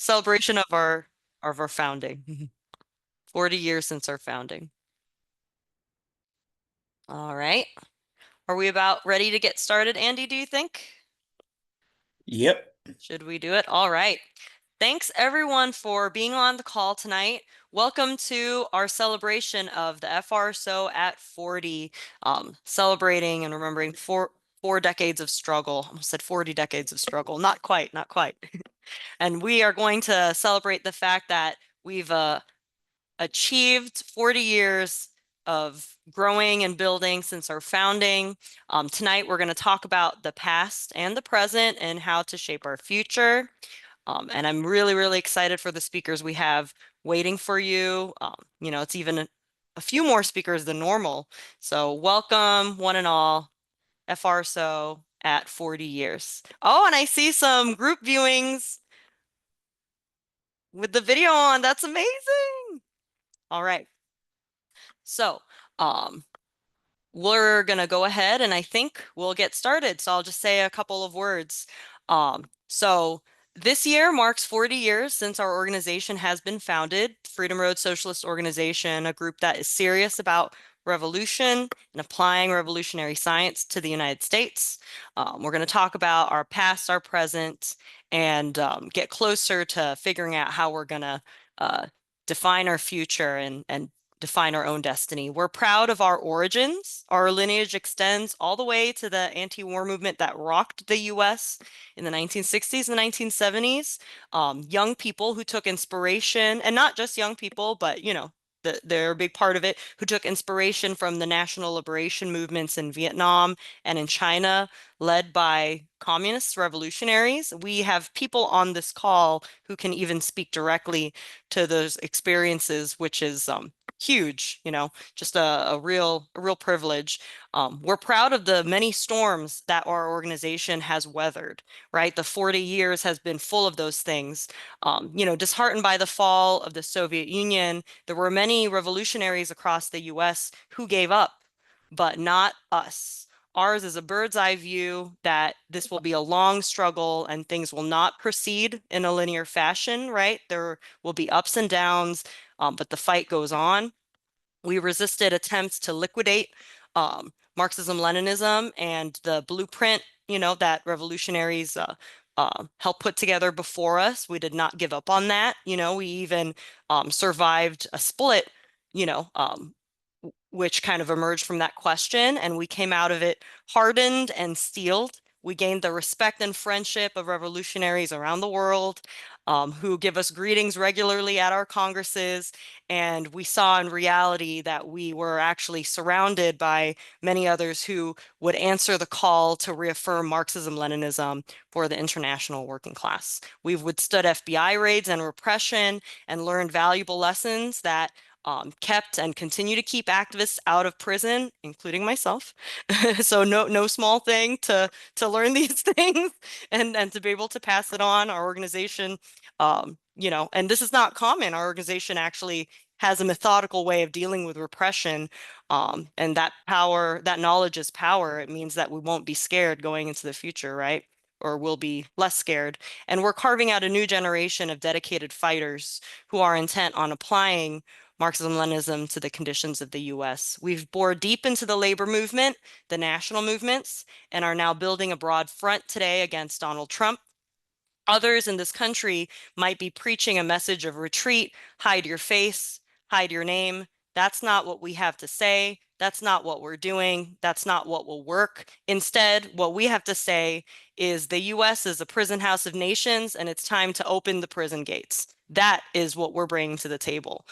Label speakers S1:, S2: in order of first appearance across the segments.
S1: celebration of our founding. 40 years since our founding. All right. Are we about ready to get started, Andy, do you think?
S2: Yep.
S1: Should we do it? All right. Thanks everyone for being on the call tonight. Welcome to our celebration of the FRSO at 40, celebrating and remembering four decades of struggle. I almost said 40 decades of struggle. Not quite, not quite. And we are going to celebrate the fact that we've achieved 40 years of growing and building since our founding. Tonight, we're going to talk about the past and the present and how to shape our future. And I'm really, really excited for the speakers we have waiting for you. It's even a few more speakers than normal. So welcome, one and all, FRSO at 40 years. Oh, and I see some group viewings with the video on. That's amazing. All right. So, um, we're going to go ahead and I think we'll get started. So I'll just say a couple of words. So this year marks 40 years since our organization has been founded, Freedom Road Socialist Organization, a group that is serious about revolution and applying revolutionary science to the United States. We're going to talk about our past, our present, and get closer to figuring out how we're going to define our future and define our own destiny. We're proud of our origins. Our lineage extends all the way to the anti-war movement that rocked the US in the 1960s and 1970s. Young people who took inspiration, and not just young people, but they're a big part of it, who took inspiration from the national liberation movements in Vietnam and in China, led by communist revolutionaries. We have people on this call who can even speak directly to those experiences, which is huge, just a real privilege. We're proud of the many storms that our organization has weathered, right? The 40 years has been full of those things. Disheartened by the fall of the Soviet Union, there were many revolutionaries across the US who gave up, but not us. Ours is a bird's eye view that this will be a long struggle and things will not proceed in a linear fashion, right? There will be ups and downs, but the fight goes on. We resisted attempts to liquidate Marxism-Leninism and the blueprint, that revolutionaries helped put together before us. We did not give up on that. We even survived a split, you know, um, which kind of emerged from that question, and we came out of it hardened and steeled. We gained the respect and friendship of revolutionaries around the world, who give us greetings regularly at our congresses. And we saw in reality that we were actually surrounded by many others who would answer the call to reaffirm Marxism-Leninism for the international working class. We've withstood FBI raids and repression and learned valuable lessons that kept and continue to keep activists out of prison, including myself. So no small thing to learn these things and to be able to pass it on. Our organization, and this is not common. Our organization actually has a methodical way of dealing with repression, and that power, that knowledge is power. It means that we won't be scared going into the future, right? Or we'll be less scared. And we're carving out a new generation of dedicated fighters who are intent on applying Marxism-Leninism to the conditions of the US. We've bored deep into the labor movement, the national movements, and are now building a broad front today against Donald Trump. Others in this country might be preaching a message of retreat, hide your face, hide your name. That's not what we have to say. That's not what we're doing. That's not what will work. Instead, what we have to say is the US is a prison house of nations, and it's time to open the prison gates. That is what we're bringing to the table.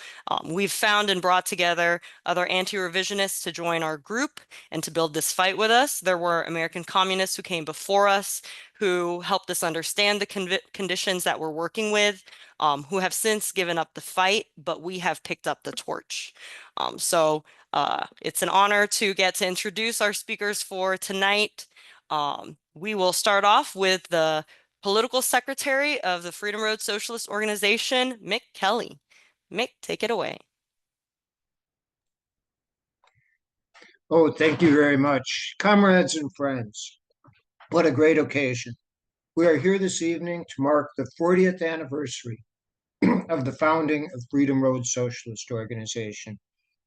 S1: We've found and brought together other anti-revisionists to join our group and to build this fight with us. There were American communists who came before us, who helped us understand the conditions that we're working with, who have since given up the fight, but we have picked up the torch. It's an honor to get to introduce our speakers for tonight. We will start off with the Political Secretary of the Freedom Road Socialist Organization, Mick Kelly. Mick, take it away.
S3: Oh, thank you very much. Comrades and friends, what a great occasion. We are here this evening to mark the 40th anniversary of the founding of Road Socialist Organization.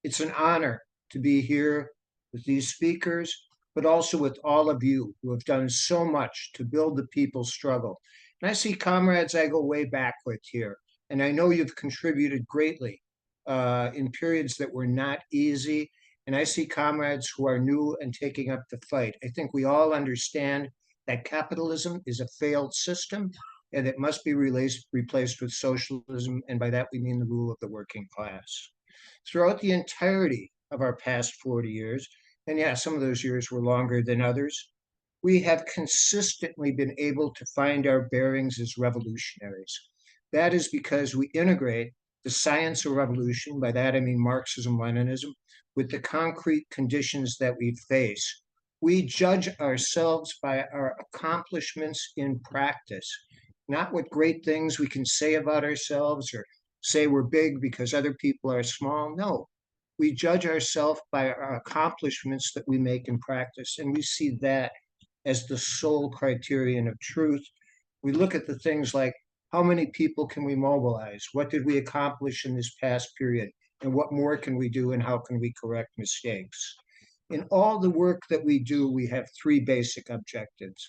S3: It's an honor to be here with these speakers, but also with all of you who have done so much to build the people's struggle. And I see comrades I go way back with here, and I know you've contributed greatly in periods that were not easy. And I see comrades who are new and taking up the fight. I think we all understand that capitalism is a failed system and it must be replaced with socialism. And by that, we mean the rule of the working class. Throughout the entirety of our past 40 years, and yeah, some of those years were longer than others, we have consistently been able to find our bearings as revolutionaries. That is because we integrate the science of revolution, by that I mean Marxism, Leninism, with the concrete conditions that we face. We judge ourselves by our accomplishments in practice, not what great things we can say about ourselves or say we're big because other people are small. No, we judge ourselves by our accomplishments that we make in practice. And we see that as the sole criterion of truth. We look at the things like how many people can we mobilize? What did we accomplish in this past period? And what more can we do? And how can we correct mistakes? In all the work that we do, we have three basic objectives.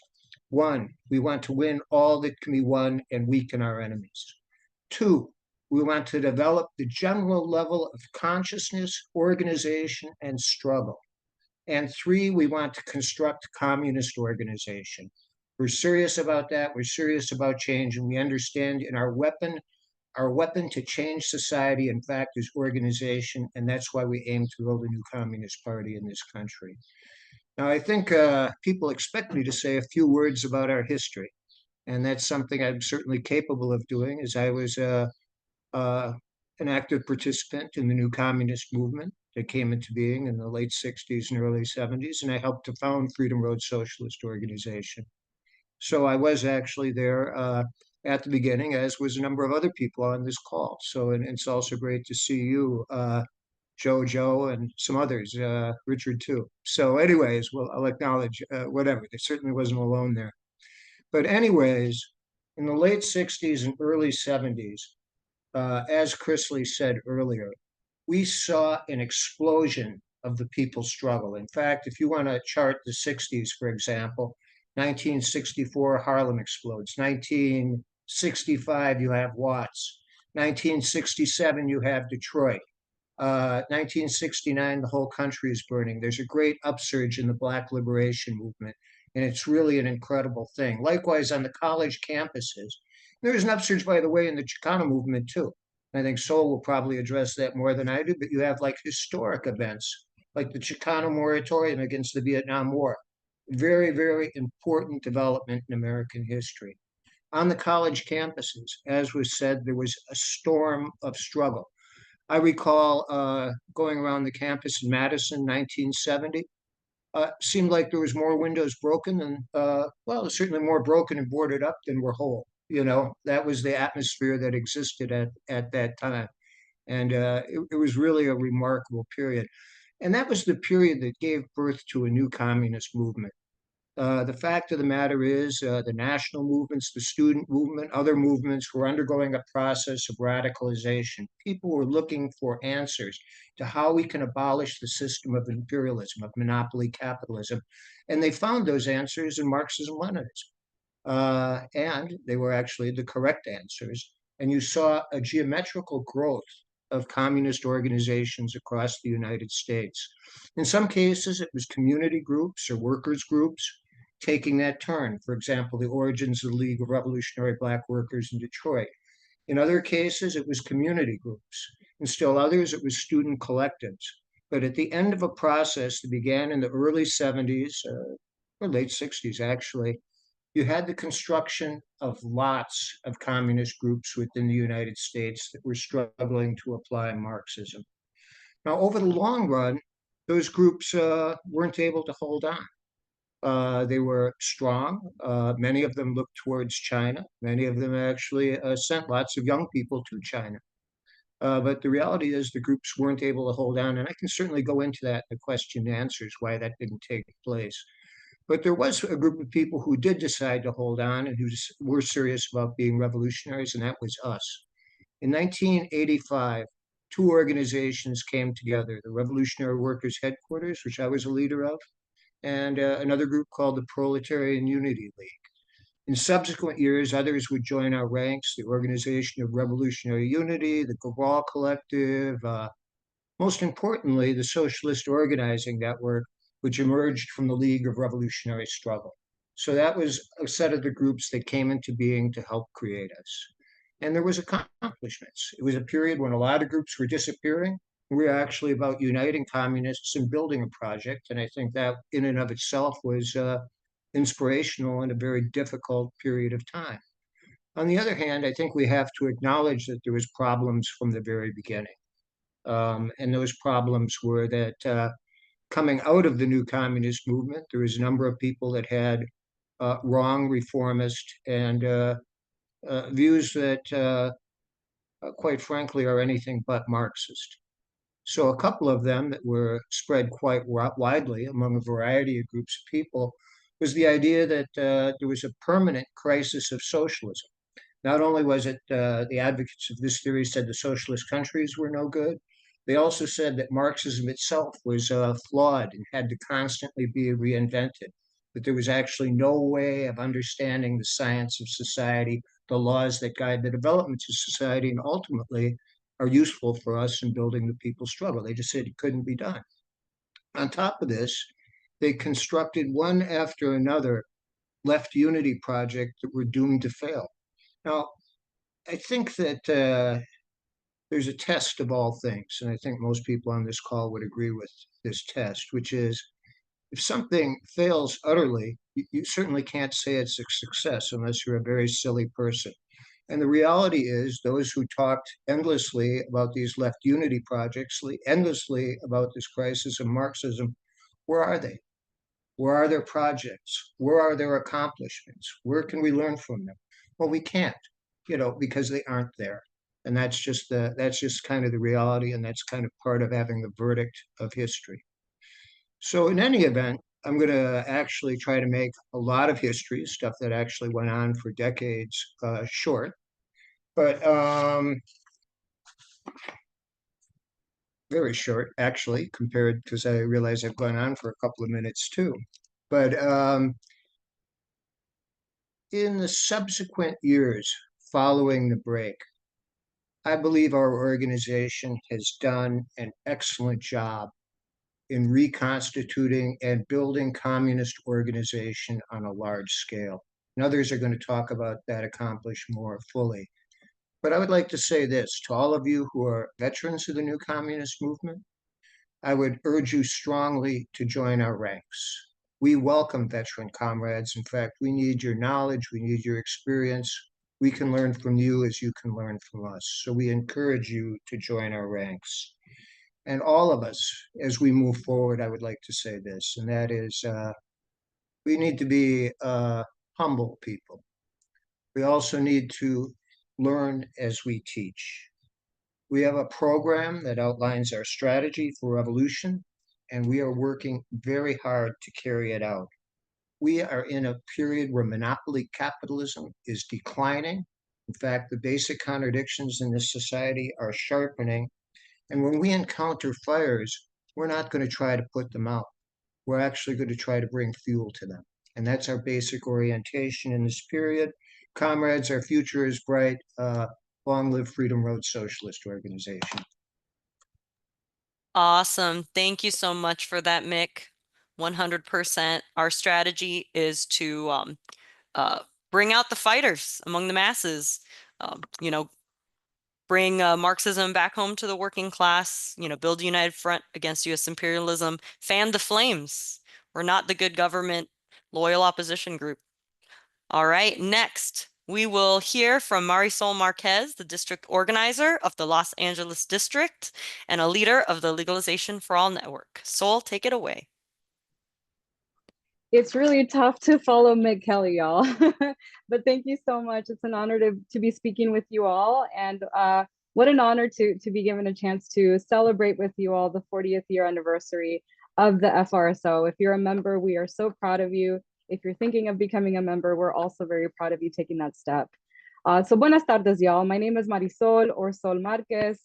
S3: One, we want to win all that can be won and weaken our enemies. Two, we want to develop the general level of consciousness, organization, and struggle. And three, we want to construct communist organization. We're serious about that. We're serious about change, and we understand in our weapon to change society, in fact, is organization, and that's why we aim to build a new communist party in this country. Now, I think people expect me to say a few words about our history, and that's something I'm certainly capable of doing, as I was uh, an active participant in the new communist movement that came into being in the late 60s and early 70s, and I helped to found Road Socialist Organization. So I was actually there at the beginning, as was a number of other people on this call. So and it's also great to see you, Joe, and some others, Richard too. So anyways, well, I'll acknowledge whatever. There certainly wasn't alone there. But anyways, in the late 60s and early 70s, as Chrisley said earlier, we saw an explosion of the people's struggle. In fact, if you want to chart the 60s, for example, 1964, Harlem explodes. 1965, you have Watts. 1967, you have Detroit. 1969, the whole country is burning. There's a great upsurge in the Black liberation movement, and it's really an incredible thing. Likewise, on the college campuses, there's an upsurge, by the way, in the Chicano movement, too. I think Sol will probably address that more than I do, but you have like historic events like the Chicano moratorium against the Vietnam War. Very, very important development in American history. On the college campuses, as was said, there was a storm of struggle. I recall going around the campus in Madison, 1970. Seemed like there was more windows broken than, well, certainly more broken and boarded up than were whole. You know, that was the atmosphere that existed at that time. And it was really a remarkable period. And that was the period that gave birth to a new communist movement. The fact of the matter is, the national movements, the student movement, other movements were undergoing a process of radicalization. People were looking for answers to how we can abolish the system of imperialism, of monopoly capitalism. And they found those answers in Marxism Leninism. And they were actually the correct answers. And you saw a geometrical growth of communist organizations across the United States. In some cases, it was community groups or workers' groups taking that turn. For example, the origins of the League of Revolutionary Black Workers in Detroit. In other cases, it was community groups. In still others, it was student collectives. But at the end of a process that began in the early 70s, or late 60s, actually, you had the construction of lots of communist groups within the United States that were struggling to apply Marxism. Now, over the long run, those groups weren't able to hold on. They were strong. Many of them looked towards China. Many of them actually sent lots of young people to China. But the reality is the groups weren't able to hold on. And I can certainly go into that in the question and answers, why that didn't take place. But there was a group of people who did decide to hold on and who were serious about being revolutionaries, and that was us. In 1985, two organizations came together, the Revolutionary Workers Headquarters, which I was a leader of, and another group called the Proletarian Unity League. In subsequent years, others would join our ranks, the Organization of Revolutionary Unity, the Cabral Collective, most importantly, the Socialist Organizing Network, which emerged from the League of Revolutionary Struggle. So that was a set of the groups that came into being to help create us. And there was accomplishments. It was a period when a lot of groups were disappearing. We were actually about uniting communists and building a project. And I think that in and of itself was inspirational in a very difficult period of time. On the other hand, I think we have to acknowledge that there was problems from the very beginning. And those problems were that coming out of the new communist movement, there was a number of people that had wrong reformist and views that, quite frankly, are anything but Marxist. So a couple of them that were spread quite widely among a variety of groups of people was the idea that there was a permanent crisis of socialism. Not only was it the advocates of this theory said the socialist countries were no good, they also said that Marxism itself was flawed and had to constantly be reinvented, that there was actually no way of understanding the science of society, the laws that guide the development of society, and ultimately are useful for us in building the people's struggle. They just said it couldn't be done. On top of this, they constructed one after another left unity project that were doomed to fail. Now, I think that there's a test of all things, and I think most people on this call would agree with this test, which is if something fails utterly, you certainly can't say it's a success unless you're a very silly person. And the reality is, those who talked endlessly about these left unity projects, endlessly about this crisis of Marxism, where are they? Where are their projects? Where are their accomplishments? Where can we learn from them? Well, we can't, because they aren't there. And that's just kind of the reality, and that's kind of part of having the verdict of history. So in any event, I'm going to actually try to make a lot of history, stuff that actually went on for decades, short. But very short, actually, compared because I realize I've gone on for a couple of minutes too. But in the subsequent years following the break, I believe our organization has done an excellent job in reconstituting and building communist organization on a large scale. And others are going to talk about that accomplishment more fully. But I would like to say this to all of you who are veterans of the new communist movement. I would urge you strongly to join our ranks. We welcome veteran comrades. In fact, we need your knowledge, we need your experience. We can learn from you as you can learn from us. So we encourage you to join our ranks. And all of us, as we move forward, I would like to say this, and that is we need to be humble people. We also need to learn as we teach. We have a program that outlines our strategy for revolution, and we are working very hard to carry it out. We are in a period where monopoly capitalism is declining. In fact, the basic contradictions in this society are sharpening. And when we encounter fires, we're not going to try to put them out. We're actually going to try to bring fuel to them. And that's our basic orientation in this period. Comrades, our future is bright. Long live Freedom Road Socialist Organization.
S1: Awesome. Thank you so much for that, Mick. 100%. Our strategy is to bring out the fighters among the masses, bring Marxism back home to the working class, build a united front against U.S. imperialism, fan the flames. We're not the good government, loyal opposition group. All right, next, we will hear from Marisol Marquez, the district organizer of the Los Angeles district and a leader of the Legalization for All network. Sol, take it away.
S4: It's really tough to follow Mick Kelly, y'all. But thank you so much. It's an honor to be speaking with you all. And what an honor to be given a chance to celebrate with you all the 40th year anniversary of the FRSO. If you're a member, we are so proud of you. If you're thinking of becoming a member, we're also very proud of you taking that step. So buenas tardes, y'all. My name is Marisol or Sol Marquez.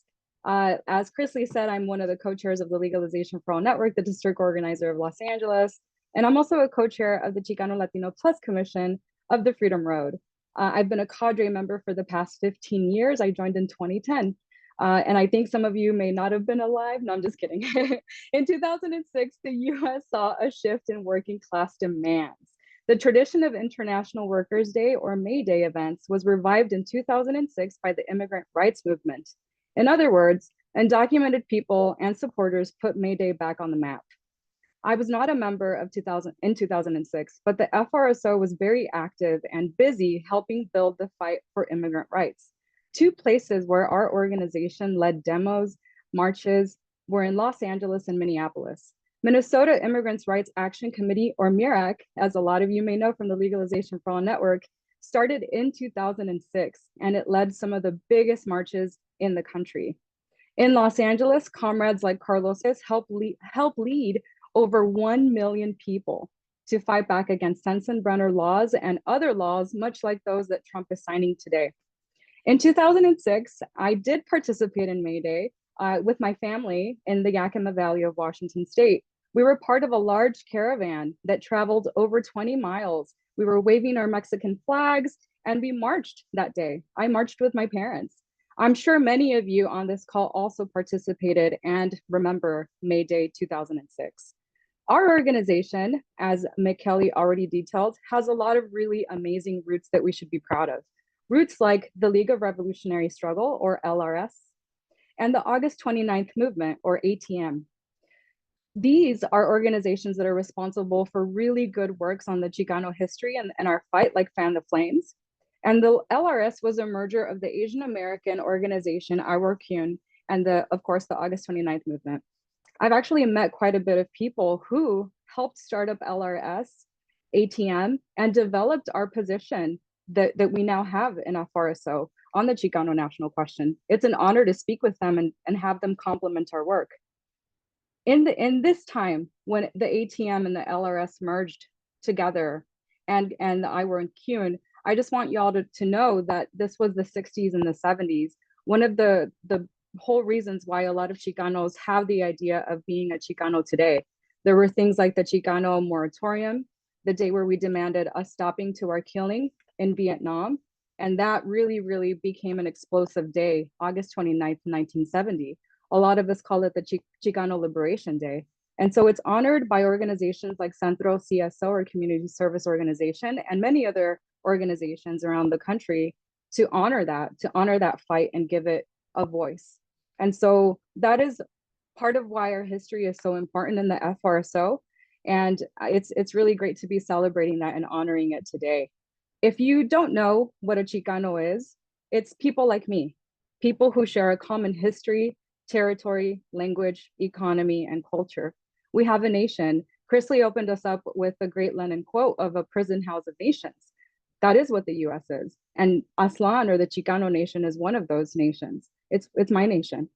S4: As Chrisley said, I'm one of the co-chairs of the Legalization for All Network, the district organizer of Los Angeles. And I'm also a co-chair of the Chicano Latino Plus Commission of the Freedom Road. I've been a cadre member for the past 15 years. I joined in 2010. And I think some of you may not have been alive. No, I'm just kidding. In 2006, the US saw a shift in working class demands. The tradition of International Workers' Day or May Day events was revived in 2006 by the immigrant rights movement. In other words, undocumented people and supporters put May Day back on the map. I was not a member of 2006, but the FRSO was very active and busy helping build the fight for immigrant rights. Two places where our organization led demos, marches, were in Los Angeles and Minneapolis. Minnesota Immigrants' Rights Action Committee, or MIRAC, as a lot of you may know from the Legalization for All Network, started in 2006, and it led some of the biggest marches in the country. In Los Angeles, comrades like Carlos helped lead over 1 million people to fight back against Sensenbrenner laws and other laws, much like those that Trump is signing today. In 2006, I did participate in May Day with my family in the Yakima Valley of Washington State. We were part of a large caravan that traveled over 20 miles. We were waving our Mexican flags and we marched that day. I marched with my parents. I'm sure many of you on this call also participated and remember May Day 2006. Our organization, as Mick Kelly already detailed, has a lot of really amazing roots that we should be proud of. Roots like the League of Revolutionary Struggle, or LRS, and the August 29th Movement, or ATM. These are organizations that are responsible for really good works on the Chicano history and our fight, like Fan the Flames. And the LRS was a merger of the Asian American organization, Kyun, and of course, the August 29th Movement. I've actually met quite a bit of people who helped start up LRS, ATM, and developed our position that we now have in FRSO on the Chicano national question. It's an honor to speak with them and have them complement our work. In this time, when the ATM and the LRS merged together and the Kyun, I just want y'all to know that this was the 60s and the 70s. One of the whole reasons why a lot of Chicanos have the idea of being a Chicano today. There were things like the Chicano moratorium, the day where we demanded a stopping to our killing in Vietnam. And that really, really became an explosive day, August 29th, 1970. A lot of us call it the Chicano Liberation Day. And so it's honored by organizations like Centro CSO, or Community Service Organization, and many other organizations around the country to honor that fight and give it a voice. And so that is part of why our history is so important in the FRSO. And it's really great to be celebrating that and honoring it today. If you don't know what a Chicano is, it's people like me, people who share a common history, territory, language, economy, and culture. We have a nation. Chrisley opened us up with the great Lenin quote of a prison house of nations. That is what the US is. And Aslan, or the Chicano nation, is one of those nations. It's my nation,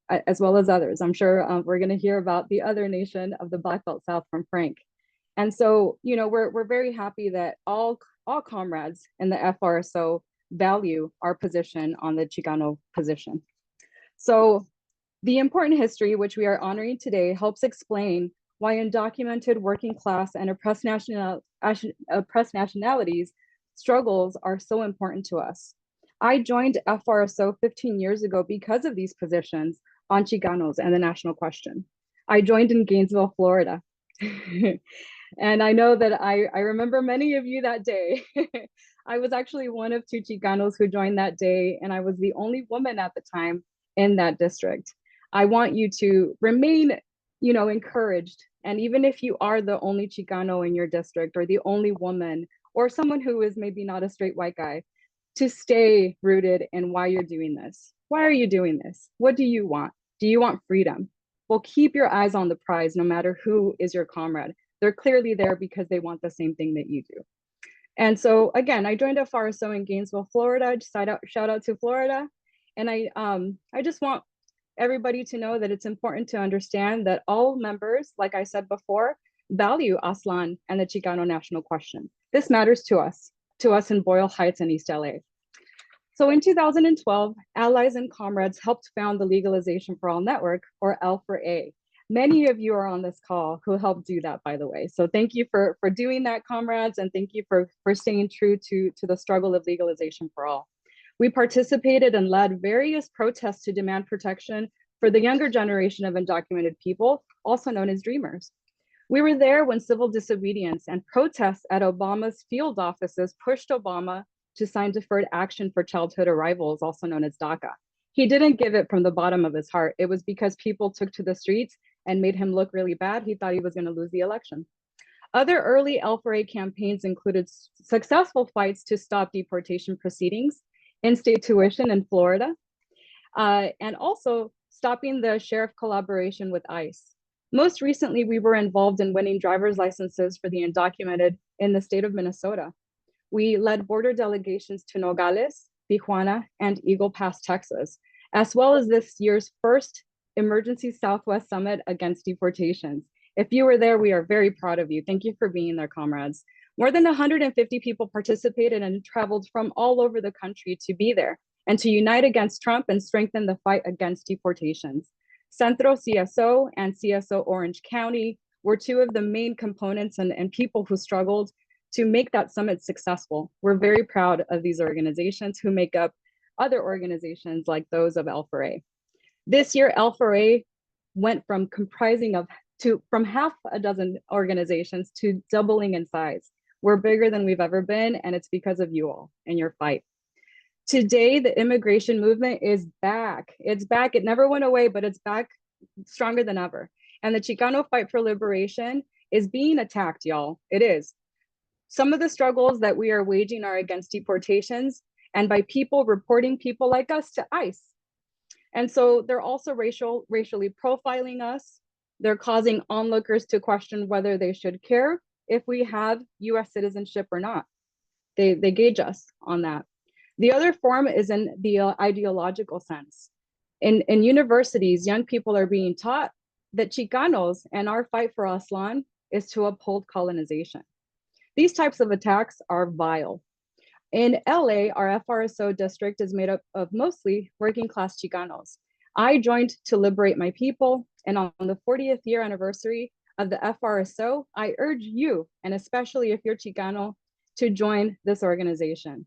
S4: as well as others. I'm sure we're going to hear about the other nation of the Black Belt South from Frank. And so, we're very happy that all comrades in the FRSO value our position on the Chicano position. So the important history, which we are honoring today, helps explain why undocumented working class and oppressed nationalities struggles are so important to us. I joined FRSO 15 years ago because of these positions on Chicanos and the national question. I joined in Gainesville, Florida. And I know that I remember many of you that day. I was actually one of 2 Chicanos who joined that day, and I was the only woman at the time in that district. I want you to remain, encouraged. And even if you are the only Chicano in your district, or the only woman, or someone who is maybe not a straight white guy, to stay rooted in why you're doing this. Why are you doing this? What do you want? Do you want freedom? Well, keep your eyes on the prize, no matter who is your comrade. They're clearly there because they want the same thing that you do. And so again, I joined FRSO in Gainesville, Florida. Shout out to Florida. And I just want everybody to know that it's important to understand that all members, like I said before, value Aslan and the Chicano national question. This matters to us in Boyle Heights and East LA. So in 2012, allies and comrades helped found the Legalization for All Network, or L4A. Many of you are on this call who helped do that, by the way. So thank you for doing that, comrades, and thank you for staying true to the struggle of legalization for all. We participated and led various protests to demand protection for the younger generation of undocumented people, also known as Dreamers. We were there when civil disobedience and protests at Obama's field offices pushed Obama to sign deferred action for childhood arrivals, also known as DACA. He didn't give it from the bottom of his heart. It was because people took to the streets and made him look really bad. He thought he was going to lose the election. Other early L4A campaigns included successful fights to stop deportation proceedings, in-state tuition in Florida, and also stopping the sheriff collaboration with ICE. Most recently, we were involved in winning driver's licenses for the undocumented in the state of Minnesota. We led border delegations to Nogales, Tijuana, and Eagle Pass, Texas, as well as this year's first Emergency Southwest Summit against deportations. If you were there, we are very proud of you. Thank you for being there, comrades. More than 150 people participated and traveled from all over the country to be there and to unite against Trump and strengthen the fight against deportations. Centro CSO and CSO Orange County were two of the main components and people who struggled to make that summit successful. We're very proud of these organizations who make up other organizations like those of L4A. This year, L4A went from from half a dozen organizations to doubling in size. We're bigger than we've ever been, and it's because of you all and your fight. Today, the immigration movement is back. It's back. It never went away, but it's back stronger than ever. And the Chicano fight for liberation is being attacked, y'all. It is. Some of the struggles that we are waging are against deportations and by people reporting people like us to ICE. And so they're also racially profiling us. They're causing onlookers to question whether they should care if we have US citizenship or not. They gauge us on that. The other form is in the ideological sense. In universities, young people are being taught that Chicanos and our fight for Aslan is to uphold colonization. These types of attacks are vile. In LA, our FRSO district is made up of mostly working class Chicanos. I joined to liberate my people, and on the 40th year anniversary of the FRSO, I urge you, and especially if you're Chicano, to join this organization.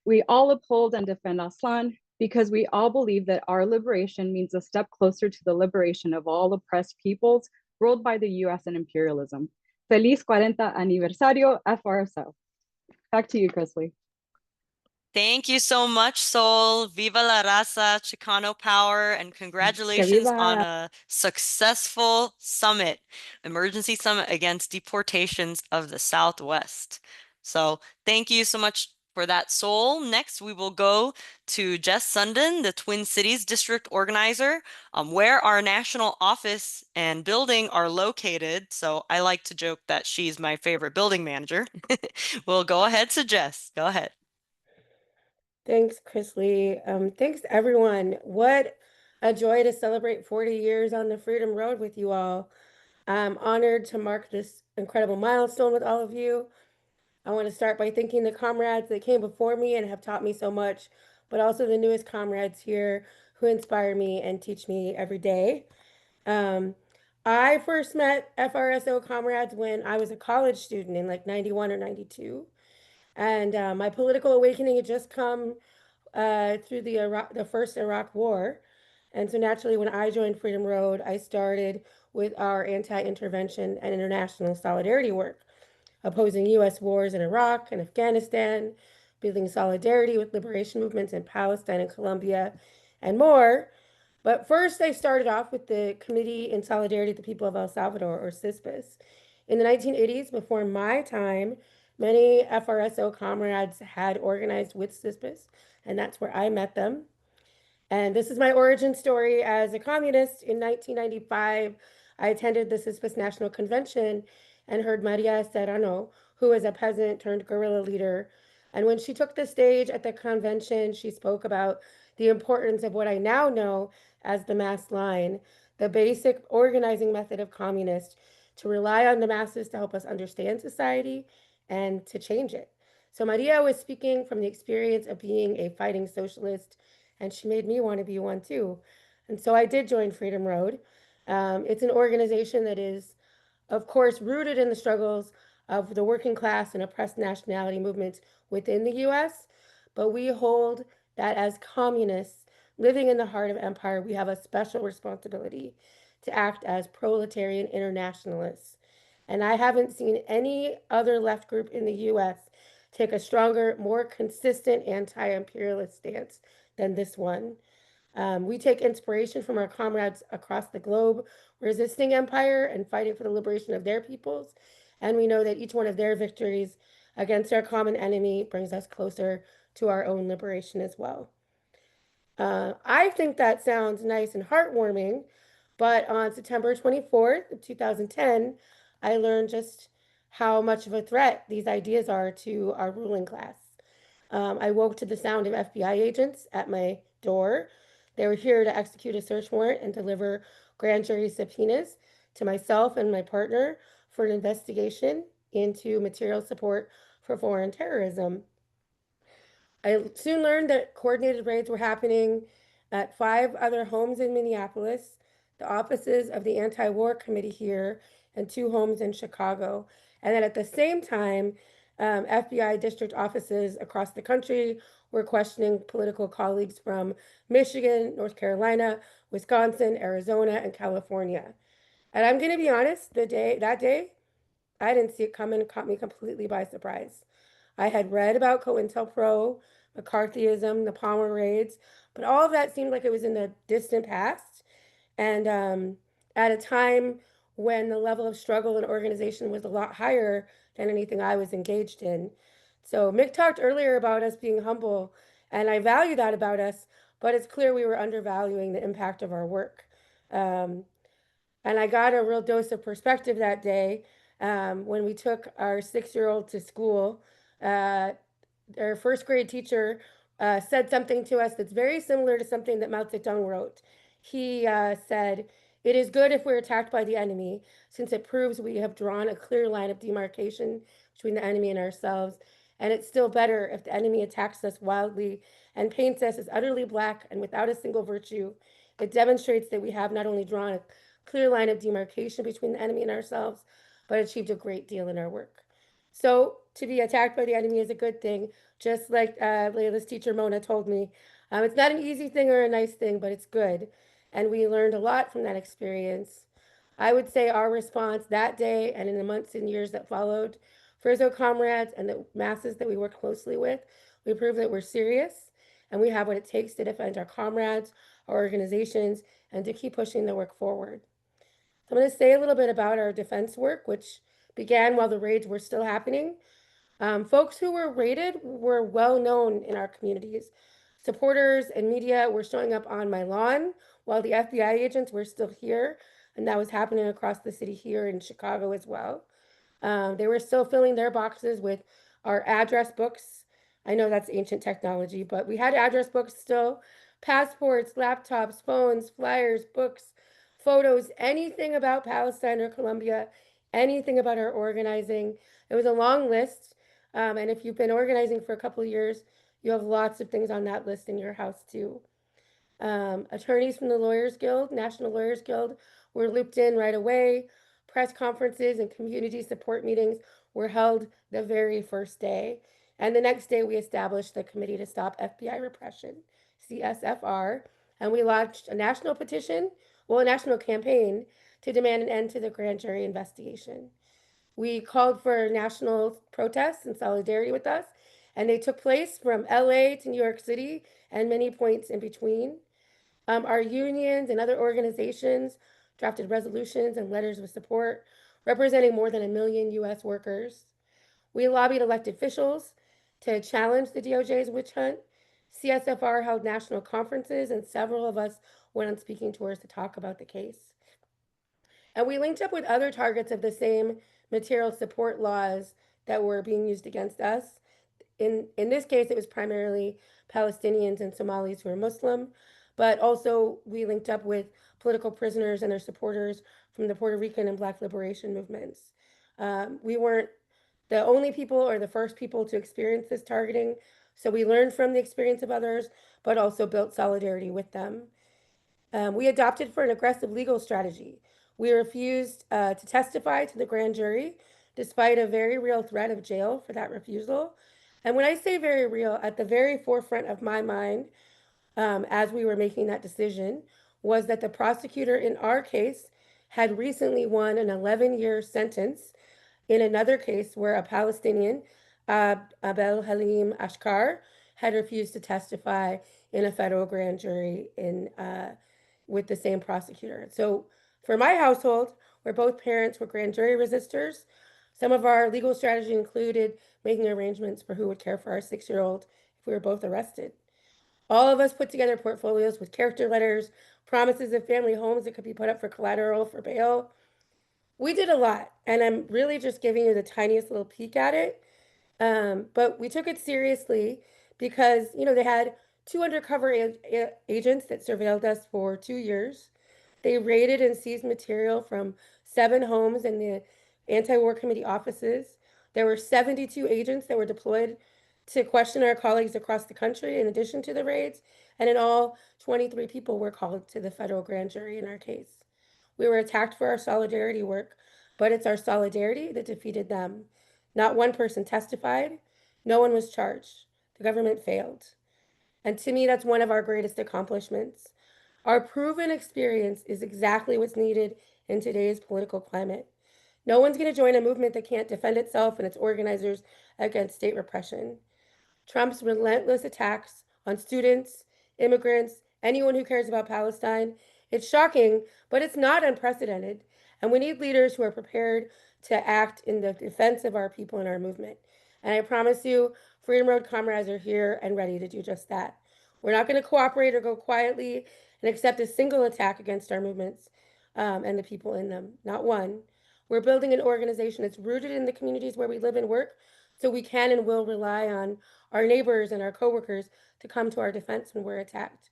S4: We all uphold and defend Aslan because we all believe that our liberation means a step closer to the liberation of all oppressed peoples ruled by the US and imperialism. Feliz 40 aniversario FRSO. Back to you, Chrisley.
S1: Thank you so much, Sol. Viva la raza, Chicano power, and congratulations on a successful summit, emergency summit against deportations of the Southwest. So thank you so much for that, Sol. Next, we will go to Jess Sundin, the Twin Cities District Organizer, where our national office and building are located. So I like to joke that she's my favorite building manager. We'll go ahead to Jess. Go ahead.
S5: Thanks, Chrisley. Thanks, everyone. What a joy to celebrate 40 years on the Freedom Road with you all. I'm honored to mark this incredible milestone with all of you. I want to start by thanking the comrades that came before me and have taught me so much, but also the newest comrades here who inspire me and teach me every day. I first met FRSO comrades when I was a college student in like 91 or 92. And my political awakening had just come through the first Iraq War. And so naturally, when I joined Freedom Road, I started with our anti-intervention and international solidarity work, opposing U.S. wars in Iraq and Afghanistan, building solidarity with liberation movements in Palestine and Colombia, and more. But first, I started off with the Committee in Solidarity with the People of El Salvador, or CISPAS. In the 1980s, before my time, many FRSO comrades had organized with CISPAS, and that's where I met them. And this is my origin story as a communist. In 1995, I attended the CISPAS National Convention and heard Maria Serrano, who was a peasant turned guerrilla leader. And when she took the stage at the convention, she spoke about the importance of what I now know as the mass line, the basic organizing method of communists, to rely on the masses to help us understand society and to change it. So Maria was speaking from the experience of being a fighting socialist, and she made me want to be one too. And so I did join Freedom Road. It's an organization that is, of course, rooted in the struggles of the working class and oppressed nationality movements within the US, but we hold that as communists living in the heart of empire, we have a special responsibility to act as proletarian internationalists. And I haven't seen any other left group in the US take a stronger, more consistent anti imperialist stance than this one. We take inspiration from our comrades across the globe resisting empire and fighting for the liberation of their peoples. And we know that each one of their victories against our common enemy brings us closer to our own liberation as well. I think that sounds nice and heartwarming, but on September 24th of 2010, I learned just how much of a threat these ideas are to our ruling class. I woke to the sound of FBI agents at my door. They were here to execute a search warrant and deliver grand jury subpoenas to myself and my partner for an investigation into material support for foreign terrorism. I soon learned that coordinated raids were happening at 5 other homes in Minneapolis, the offices of the anti-war committee here, and 2 homes in Chicago. And then at the same time, FBI district offices across the country were questioning political colleagues from Michigan, North Carolina, Wisconsin, Arizona, and California. And I'm going to be honest, that day, I didn't see it coming. It caught me completely by surprise. I had read about COINTELPRO, McCarthyism, the Palmer raids, but all of that seemed like it was in the distant past. And at a time when the level of struggle and organization was a lot higher than anything I was engaged in. So Mick talked earlier about us being humble, and I value that about us, but it's clear we were undervaluing the impact of our work. Um, and I got a real dose of perspective that day when we took our 6-year-old to school. Our first grade teacher said something to us that's very similar to something that Mao Zedong wrote. He said, "It is good if we're attacked by the enemy, since it proves we have drawn a clear line of demarcation between the enemy and ourselves. And it's still better if the enemy attacks us wildly and paints us as utterly black and without a single virtue. It demonstrates that we have not only drawn a clear line of demarcation between the enemy and ourselves, but achieved a great deal in our work." So to be attacked by the enemy is a good thing, just like Layla's teacher Mona told me. It's not an easy thing or a nice thing, but it's good. And we learned a lot from that experience. I would say our response that day and in the months and years that followed, FRSO comrades and the masses that we work closely with, we proved that we're serious and we have what it takes to defend our comrades, our organizations, and to keep pushing the work forward. So I'm going to say a little bit about our defense work, which began while the raids were still happening. Folks who were raided were well known in our communities. Supporters and media were showing up on my lawn while the FBI agents were still here, and that was happening across the city here in Chicago as well. They were still filling their boxes with our address books. I know that's ancient technology, but we had address books still, passports, laptops, phones, flyers, books, photos, anything about Palestine or Colombia, anything about our organizing. It was a long list. And if you've been organizing for a couple of years, you have lots of things on that list in your house too. Attorneys from the Lawyers Guild, National Lawyers Guild, were looped in right away. Press conferences and community support meetings were held the very first day. And the next day, we established the Committee to Stop FBI Repression, CSFR, and we launched a national petition, a national campaign to demand an end to the grand jury investigation. We called for national protests in solidarity with us, and they took place from LA to New York City and many points in between. Our unions and other organizations drafted resolutions and letters of support representing more than 1 million US workers. We lobbied elected officials to challenge the DOJ's witch hunt. CSFR held national conferences, and several of us went on speaking tours to talk about the case. And we linked up with other targets of the same material support laws that were being used against us. in this case, it was primarily Palestinians and Somalis who are Muslim, but also we linked up with political prisoners and their supporters from the Puerto Rican and Black liberation movements. We weren't the only people or the first people to experience this targeting, so we learned from the experience of others, but also built solidarity with them. We adopted for an aggressive legal strategy. We refused to testify to the grand jury, despite a very real threat of jail for that refusal. And when I say very real, at the very forefront of my mind, as we were making that decision, was that the prosecutor in our case had recently won an 11-year sentence in another case where a Palestinian, Abel Halim Ashkar, had refused to testify in a federal grand jury with the same prosecutor. So for my household, where both parents were grand jury resistors, some of our legal strategy included making arrangements for who would care for our 6-year-old if we were both arrested. All of us put together portfolios with character letters, promises of family homes that could be put up for collateral for bail. We did a lot, and I'm really just giving you the tiniest little peek at it. But we took it seriously because, they had two undercover agents that surveilled us for 2 years. They raided and seized material from 7 homes in the anti-war committee offices. There were 72 agents that were deployed to question our colleagues across the country in addition to the raids. And in all, 23 people were called to the federal grand jury in our case. We were attacked for our solidarity work, but it's our solidarity that defeated them. Not one person testified. No one was charged. The government failed. And to me, that's one of our greatest accomplishments. Our proven experience is exactly what's needed in today's political climate. No one's going to join a movement that can't defend itself and its organizers against state repression. Trump's relentless attacks on students, immigrants, anyone who cares about Palestine, it's shocking, but it's not unprecedented. And we need leaders who are prepared to act in the defense of our people and our movement. And I promise you, Freedom Road comrades are here and ready to do just that. We're not going to cooperate or go quietly and accept a single attack against our movements and the people in them. Not one. We're building an organization that's rooted in the communities where we live and work, so we can and will rely on our neighbors and our coworkers to come to our defense when we're attacked.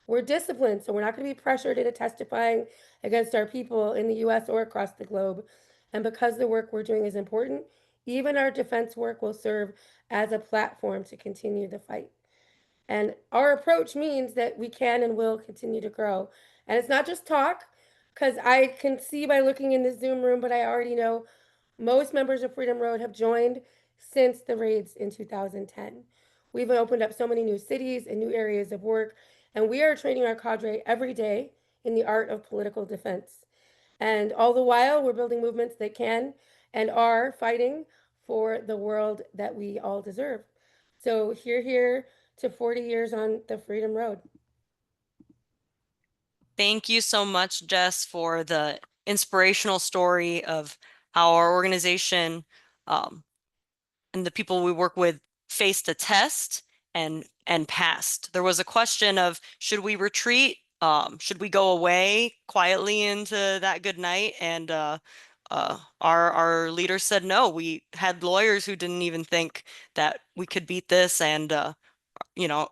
S5: We're disciplined, so we're not going to be pressured into testifying against our people in the US or across the globe. And because the work we're doing is important, even our defense work will serve as a platform to continue the fight. And our approach means that we can and will continue to grow. And it's not just talk, because I can see by looking in this Zoom room, but I already know most members of Freedom Road have joined since the raids in 2010. We've opened up so many new cities and new areas of work, and we are training our cadre every day in the art of political defense. And all the while, we're building movements that can and are fighting for the world that we all deserve. So here to 40 years on the Freedom Road.
S1: Thank you so much, Jess, for the inspirational story of how our organization and the people we work with faced a test and passed. There was a question of, should we retreat? Should we go away quietly into that good night? And our leaders said no. We had lawyers who didn't even think that we could beat this, and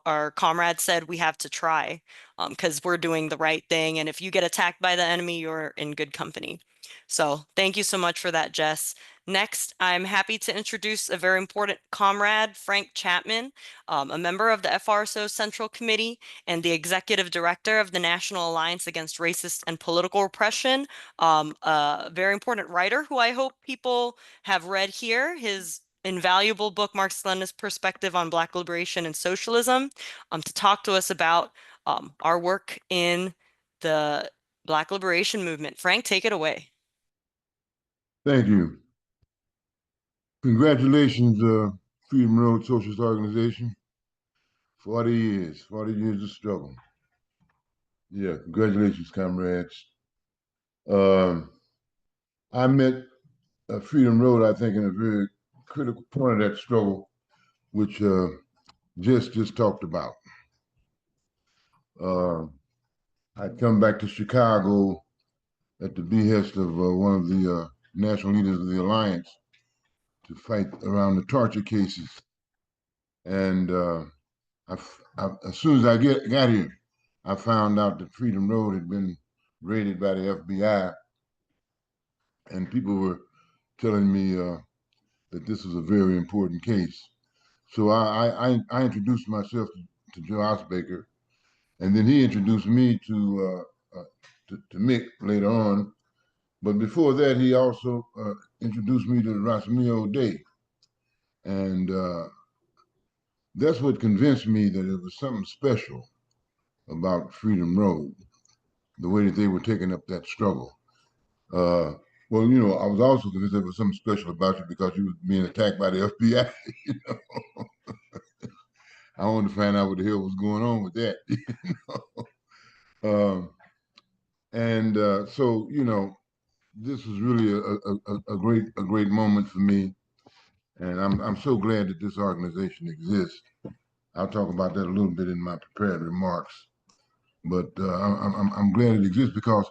S1: our comrades said we have to try because we're doing the right thing. And if you get attacked by the enemy, you're in good company. So thank you so much for that, Jess. Next, I'm happy to introduce a very important comrade, Frank Chapman, a member of the FRSO Central Committee and the executive director of the National Alliance Against Racist and Political Repression, a very important writer who I hope people have read here. His invaluable book, Marxist-Leninist Perspective on Black Liberation and Socialism, to talk to us about our work in the Black Liberation Movement. Frank, take it away.
S6: Thank you. Congratulations, Freedom Road Socialist Organization. 40 years of struggle. Yeah, congratulations, comrades. I met Freedom Road, I think, in a very critical point of that struggle, which Jess just talked about. I'd come back to Chicago at the behest of one of the national leaders of the Alliance to fight around the torture cases And as soon as I got here, I found out that Freedom Road had been raided by the FBI, and people were telling me that this was a very important case. So I introduced myself to Joe Osbaker, and then he introduced me to Mick later on. But before that, he also introduced me to Rasamio Day, and that's what convinced me that it was something special about Freedom Road, the way that they were taking up that struggle. Uh, well, you know, I was also convinced there was something special about you because you was being attacked by the FBI. You know? I wanted to find out what the hell was going on with that. You know? So, you know, this was really a great moment for me, and I'm so glad that this organization exists. I'll talk about that a little bit in my prepared remarks, but I'm glad it exists because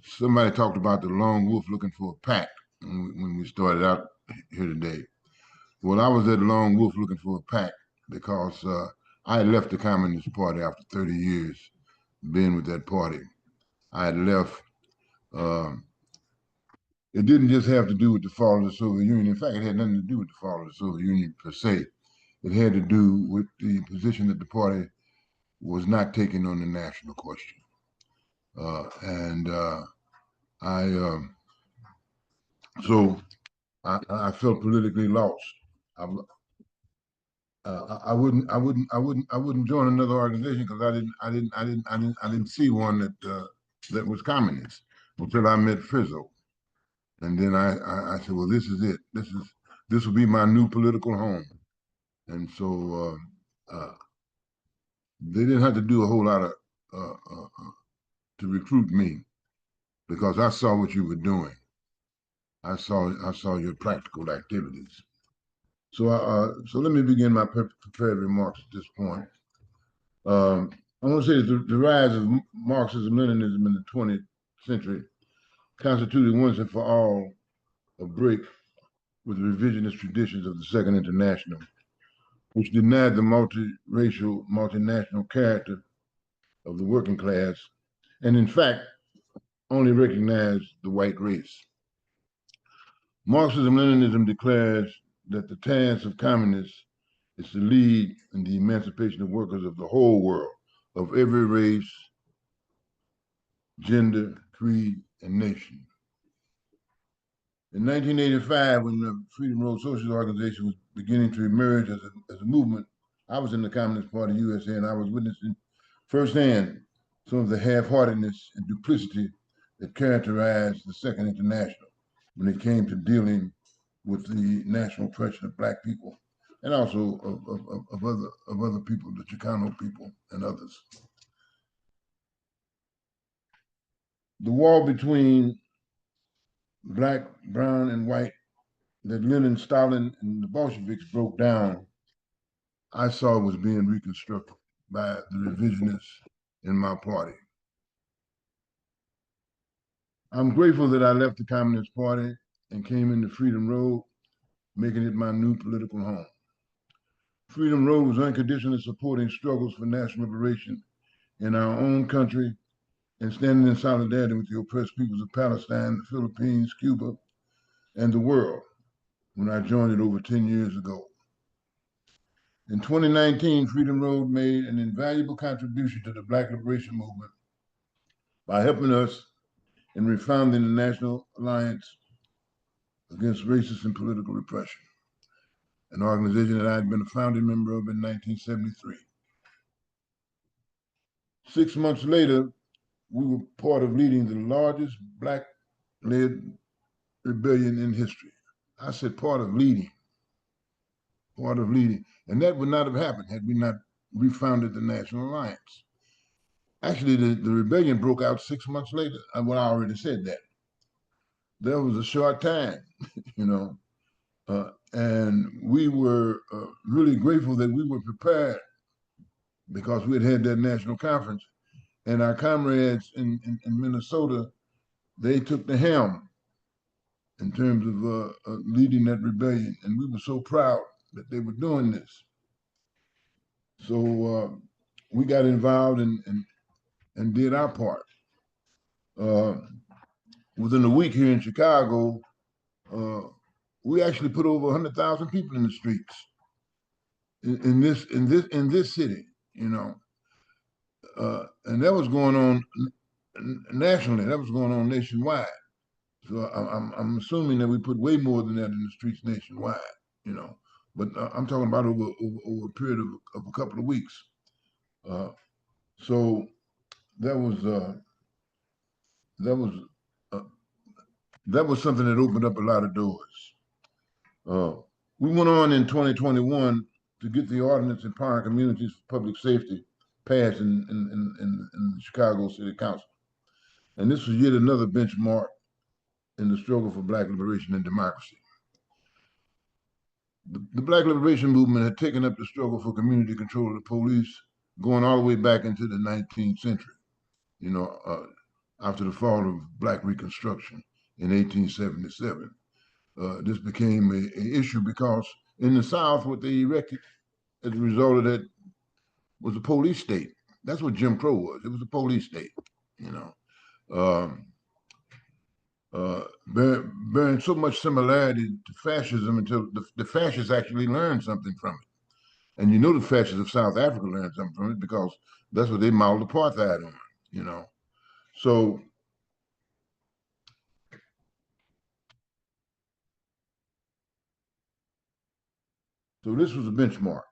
S6: somebody talked about the lone wolf looking for a pack when we started out here today. Well, I was that lone wolf looking for a pack because I had left the Communist Party after 30 years being with that party. I had left. Uh, it didn't just have to do with the fall of the Soviet Union. In fact, it had nothing to do with the fall of the Soviet Union per se. It had to do with the position that the party was not taking on the national question. And I, so I felt politically lost. I, I wouldn't join another organization because I didn't see one that was communist until I met FRSO. And then I said, well, this is it. This will be my new political home. And so they didn't have to do a whole lot of to recruit me because I saw what you were doing. I saw your practical activities. So let me begin my prepared remarks at this point. I want to say that the rise of Marxism, Leninism in the 20th century constituted once and for all a break with the revisionist traditions of the Second International, which denied the multiracial, multinational character of the working class, and in fact, only recognized the white race. Marxism-Leninism declares that the task of communists is to lead in the emancipation of workers of the whole world, of every race, gender, creed, and nation. In 1985, when the Freedom Road Socialist Organization was beginning to emerge as a movement, I was in the Communist Party USA, and I was witnessing firsthand some of the half-heartedness and duplicity that characterized the Second International when it came to dealing with the national oppression of Black people and also of other people, the Chicano people and others. The wall between Black, brown, and white that Lenin, Stalin, and the Bolsheviks broke down, I saw was being reconstructed by the revisionists in my party. I'm grateful that I left the Communist Party and came into Freedom Road, making it my new political home. Freedom Road was unconditionally supporting struggles for national liberation in our own country and standing in solidarity with the oppressed peoples of Palestine, the Philippines, Cuba, and the world when I joined it over 10 years ago. In 2019, Freedom Road made an invaluable contribution to the Black liberation movement by helping us in refounding the National Alliance Against Racist and Political Repression, an organization that I had been a founding member of in 1973. 6 months later, we were part of leading the largest Black-led rebellion in history. I said part of leading. And that would not have happened had we not refounded the National Alliance. Actually, the rebellion broke out 6 months later. Well, I already said that. That was a short time, you know. And we were really grateful that we were prepared because we had that national conference. And our comrades in Minnesota, they took the helm in terms of leading that rebellion. And we were so proud that they were doing this. So we got involved and did our part. Within a week here in Chicago, we actually put over 100,000 people in the streets in this city, you know, and that was going on nationally. That was going on nationwide. So I'm assuming that we put way more than that in the streets nationwide, you know. But I'm talking about over a period of a couple of weeks. So that was that was uh, that was something that opened up a lot of doors. Uh, we went on in 2021 to get the ordinance empowering communities for public safety passed in the Chicago City Council. And this was yet another benchmark in the struggle for Black liberation and democracy. The Black liberation movement had taken up the struggle for community control of the police going all the way back into the 19th century, you know, after the fall of Black Reconstruction in 1877. This became an issue because in the South, what they erected as a result of that was a police state. That's what Jim Crow was. It was a police state, you know, bearing so much similarity to fascism until the fascists actually learned something from it. And you know the fascists of South Africa learned something from it because that's what they modeled apartheid on, you know. So this was a benchmark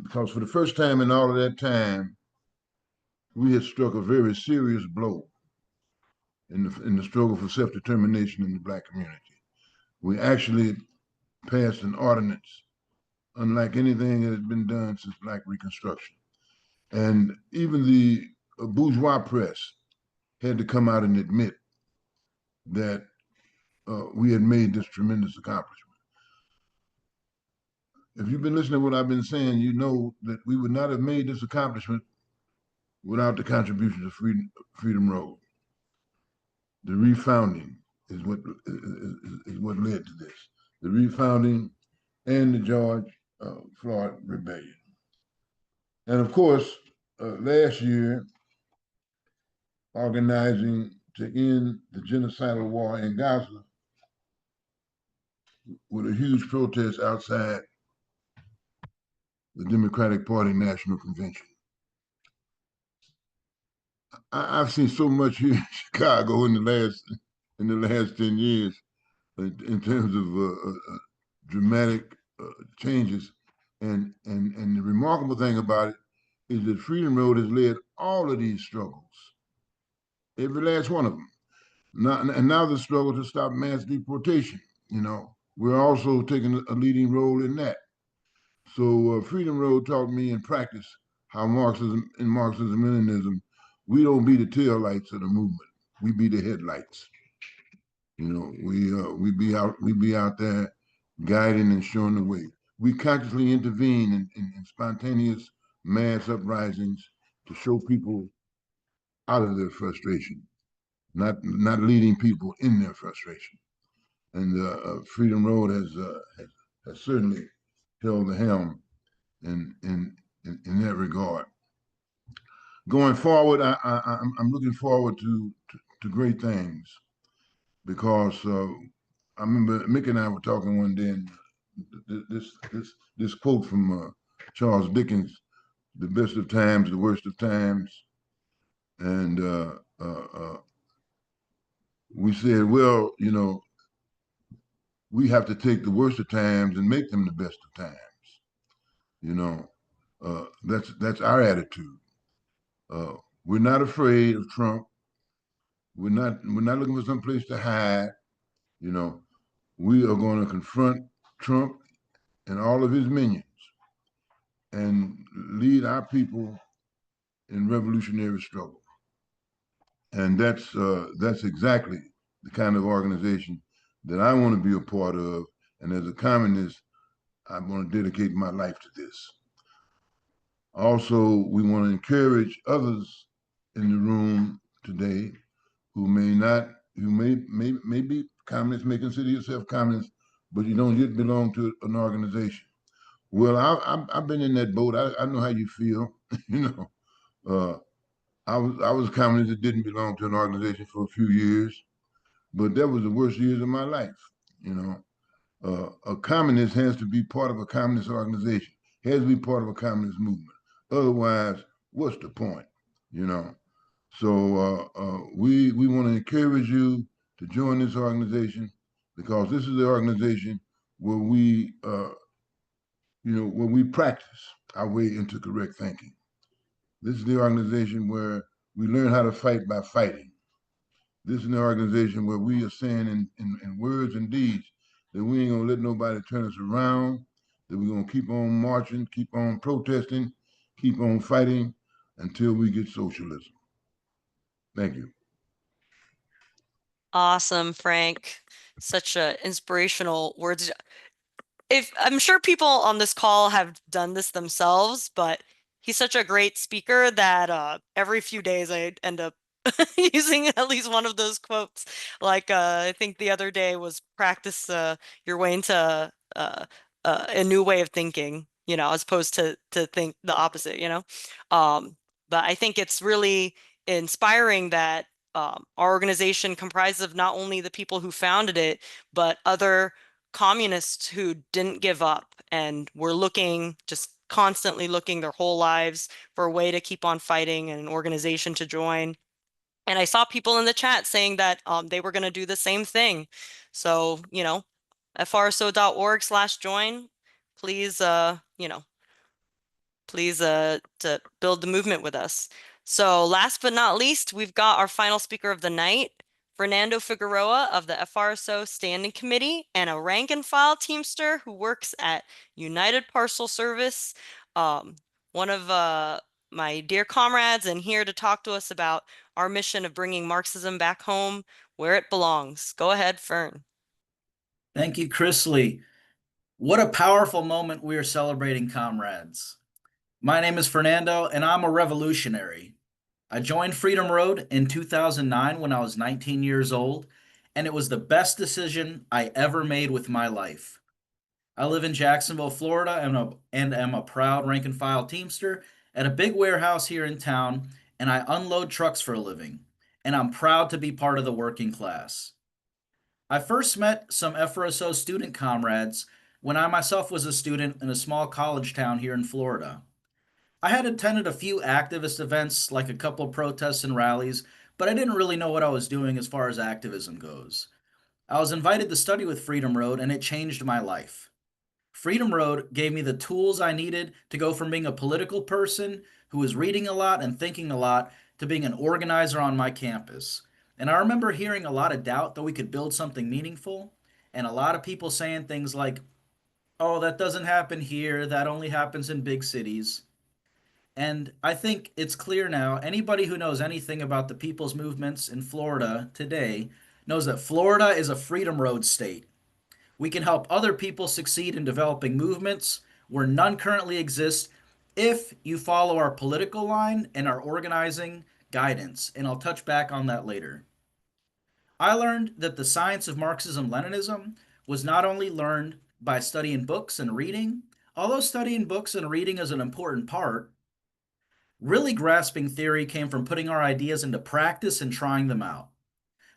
S6: because for the first time in all of that time, we had struck a very serious blow in the struggle for self-determination in the Black community. We actually passed an ordinance unlike anything that had been done since Black Reconstruction. And even the bourgeois press had to come out and admit that we had made this tremendous accomplishment. If you've been listening to what I've been saying, you know that we would not have made this accomplishment without the contributions of Freedom Road. The refounding is what led to this. The refounding and the George Floyd Rebellion. And of course, last year, organizing to end the genocidal war in Gaza with a huge protest outside the Democratic Party National Convention. I've seen so much here in Chicago in the last 10 years in terms of dramatic changes. And the remarkable thing about it is that Freedom Road has led all of these struggles, every last one of them. Now the struggle to stop mass deportation, you know, we're also taking a leading role in that. So Freedom Road taught me in practice how Marxism-Leninism, we don't be the taillights of the movement. We be the headlights. You know, we be out there guiding and showing the way. We consciously intervene in spontaneous mass uprisings to show people out of their frustration, not leading people in their frustration. And Freedom Road has certainly held the helm in that regard. Going forward, I'm looking forward to great things because I remember Mick and I were talking one day, and this quote from Charles Dickens: "The best of times, the worst of times," and we said, well, you know, we have to take the worst of times and make them the best of times. You know, that's our attitude. We're not afraid of Trump. We're not looking for some place to hide. You know, we are going to confront Trump and all of his minions and lead our people in revolutionary struggle. And that's exactly the kind of organization that I want to be a part of. And as a communist, I want to dedicate my life to this. Also, we want to encourage others in the room today who may be communists, may consider yourself communist, but you don't yet belong to an organization. Well, I've been in that boat. I know how you feel. You know, uh, I was a communist that didn't belong to an organization for a few years, but that was the worst years of my life. You know, a communist has to be part of a communist organization, has to be part of a communist movement. Otherwise, what's the point? You know. So we want to encourage you to join this organization because this is the organization where we practice our way into correct thinking. This is the organization where we learn how to fight by fighting. This is the organization where we are saying in words and deeds that we ain't gonna let nobody turn us around, that we're gonna keep on marching, keep on protesting, keep on fighting until we get socialism. Thank you.
S1: Awesome, Frank. Such inspirational words. If I'm sure people on this call have done this themselves, but he's such a great speaker that every few days I end up using at least one of those quotes. Like I think the other day was practice your way into a new way of thinking, as opposed to think the opposite, But I think it's really inspiring that our organization comprises of not only the people who founded it, but other communists who didn't give up and were just constantly looking their whole lives for a way to keep on fighting and an organization to join. And I saw people in the chat saying that they were going to do the same thing. So, FRSO.org/join, please, please to build the movement with us. So last but not least, we've got our final speaker of the night, Fernando Figueroa of the FRSO Standing Committee and a rank and file Teamster who works at United Parcel Service, one of my dear comrades, and here to talk to us about our mission of bringing Marxism back home where it belongs. Go ahead, Fern.
S7: Thank you, Chrisley. What a powerful moment we are celebrating, comrades. My name is Fernando, and I'm a revolutionary. I joined Freedom Road in 2009 when I was 19 years old, and it was the best decision I ever made with my life. I live in Jacksonville, Florida, and am a proud rank and file Teamster at a big warehouse here in town, and I unload trucks for a living, and I'm proud to be part of the working class. I first met some FRSO student comrades when I myself was a student in a small college town here in Florida. I had attended a few activist events, like a couple of protests and rallies, but I didn't really know what I was doing as far as activism goes. I was invited to study with Freedom Road, and it changed my life. Freedom Road gave me the tools I needed to go from being a political person who was reading a lot and thinking a lot to being an organizer on my campus. And I remember hearing a lot of doubt that we could build something meaningful, and a lot of people saying things like, oh, that doesn't happen here, that only happens in big cities. And I think it's clear now, anybody who knows anything about the people's movements in Florida today knows that Florida is a Freedom Road state. We can help other people succeed in developing movements where none currently exist if you follow our political line and our organizing guidance. And I'll touch back on that later. I learned that the science of Marxism-Leninism was not only learned by studying books and reading, although studying books and reading is an important part. Really grasping theory came from putting our ideas into practice and trying them out.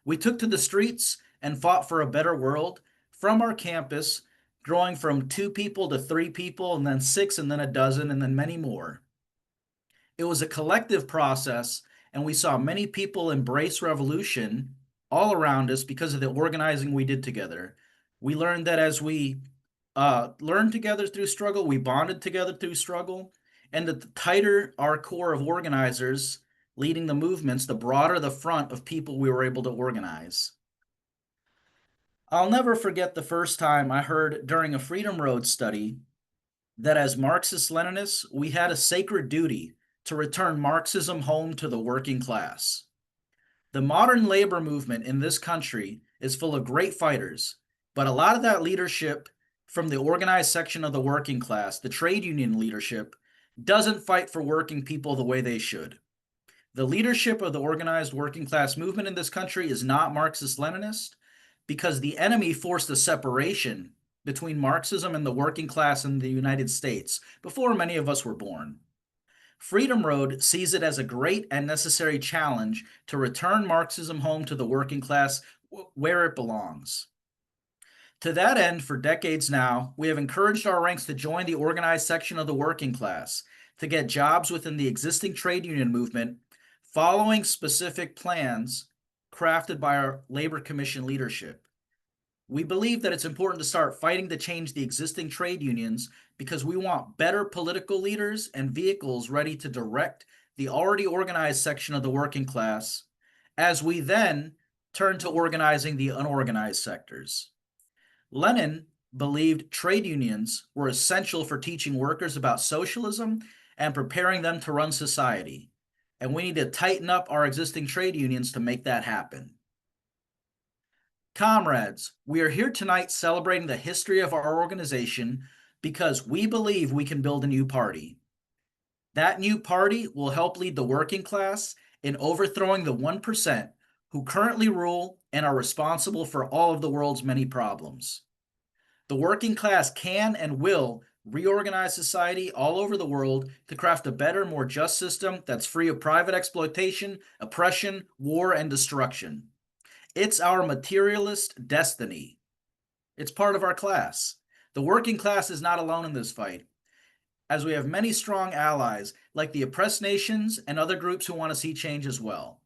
S7: We took to the streets and fought for a better world from our campus, growing from 2 people to 3 people, and then 6, and then a dozen, and then many more. It was a collective process, and we saw many people embrace revolution all around us because of the organizing we did together. We learned that as we learned together through struggle, we bonded together through struggle, and that the tighter our core of organizers leading the movements, the broader the front of people we were able to organize. I'll never forget the first time I heard during a Freedom Road study that as Marxist-Leninists, we had a sacred duty to return Marxism home to the working class. The modern labor movement in this country is full of great fighters, but a lot of that leadership from the organized section of the working class, the trade union leadership, doesn't fight for working people the way they should. The leadership of the organized working class movement in this country is not Marxist-Leninist because the enemy forced a separation between Marxism and the working class in the United States before many of us were born. Freedom Road sees it as a great and necessary challenge to return Marxism home to the working class where it belongs. To that end, for decades now, we have encouraged our ranks to join the organized section of the working class, to get jobs within the existing trade union movement, following specific plans crafted by our Labor Commission leadership. We believe that it's important to start fighting to change the existing trade unions because we want better political leaders and vehicles ready to direct the already organized section of the working class, as we then turn to organizing the unorganized sectors. Lenin believed trade unions were essential for teaching workers about socialism and preparing them to run society, and we need to tighten up our existing trade unions to make that happen. Comrades, we are here tonight celebrating the history of our organization because we believe we can build a new party. That new party will help lead the working class in overthrowing the 1% who currently rule and are responsible for all of the world's many problems. The working class can and will reorganize society all over the world to craft a better, more just system that's free of private exploitation, oppression, war, and destruction. It's our materialist destiny. It's part of our class. The working class is not alone in this fight, as we have many strong allies like the oppressed nations and other groups who want to see change as well.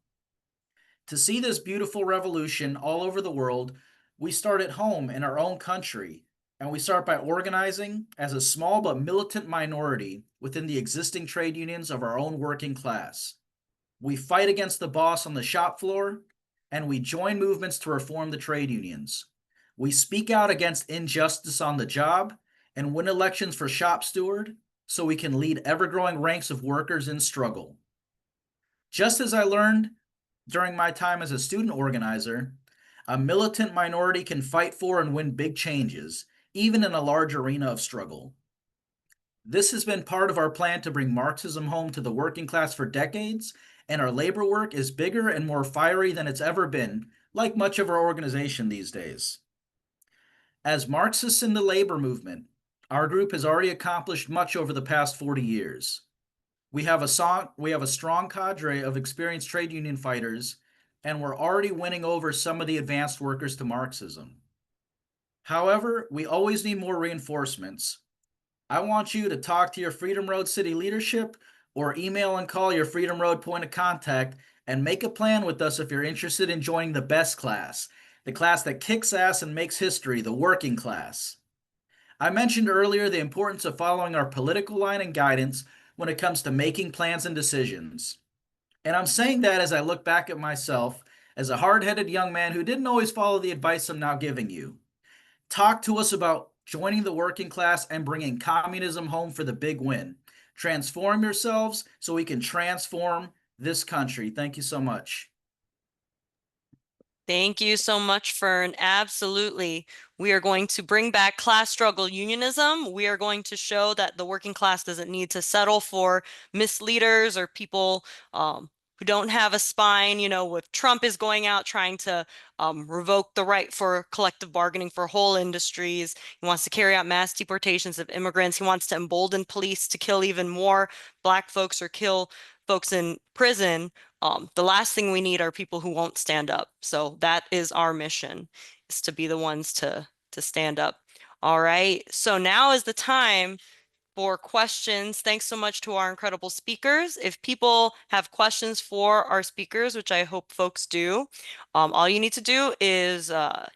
S7: To see this beautiful revolution all over the world, we start at home in our own country, and we start by organizing as a small but militant minority within the existing trade unions of our own working class. We fight against the boss on the shop floor, and we join movements to reform the trade unions. We speak out against injustice on the job and win elections for shop steward so we can lead ever-growing ranks of workers in struggle. Just as I learned during my time as a student organizer, a militant minority can fight for and win big changes, even in a large arena of struggle. This has been part of our plan to bring Marxism home to the working class for decades, and our labor work is bigger and more fiery than it's ever been, like much of our organization these days. As Marxists in the labor movement, our group has already accomplished much over the past 40 years. We have a strong cadre of experienced trade union fighters, and we're already winning over some of the advanced workers to Marxism. However, we always need more reinforcements. I want you to talk to your Freedom Road City leadership or email and call your Freedom Road point of contact and make a plan with us if you're interested in joining the best class, the class that kicks ass and makes history, the working class. I mentioned earlier the importance of following our political line and guidance when it comes to making plans and decisions. And I'm saying that as I look back at myself as a hard-headed young man who didn't always follow the advice I'm now giving you. Talk to us about joining the working class and bringing communism home for the big win. Transform yourselves so we can transform this country. Thank you so much.
S1: Thank you so much, Fern. Absolutely. We are going to bring back class struggle unionism. We are going to show that the working class doesn't need to settle for misleaders or people who don't have a spine. You know, if Trump is going out trying to revoke the right for collective bargaining for whole industries, he wants to carry out mass deportations of immigrants. He wants to embolden police to kill even more Black folks or kill folks in prison. The last thing we need are people who won't stand up. So that is our mission, is to be the ones to stand up. All right. So now is the time for questions. Thanks so much to our incredible speakers. If people have questions for our speakers, which I hope folks do, all you need to do is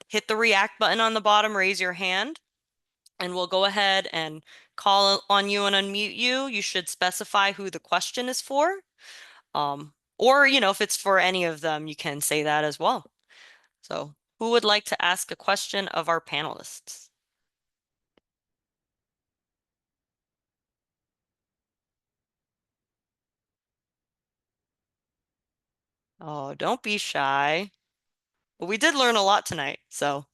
S1: hit the react button on the bottom, raise your hand, and we'll go ahead and call on you and unmute you. You should specify who the question is for. Or, you know, if it's for any of them, you can say that as well. So who would like to ask a question of our panelists? Oh, don't be shy. Well, we did learn a lot tonight, so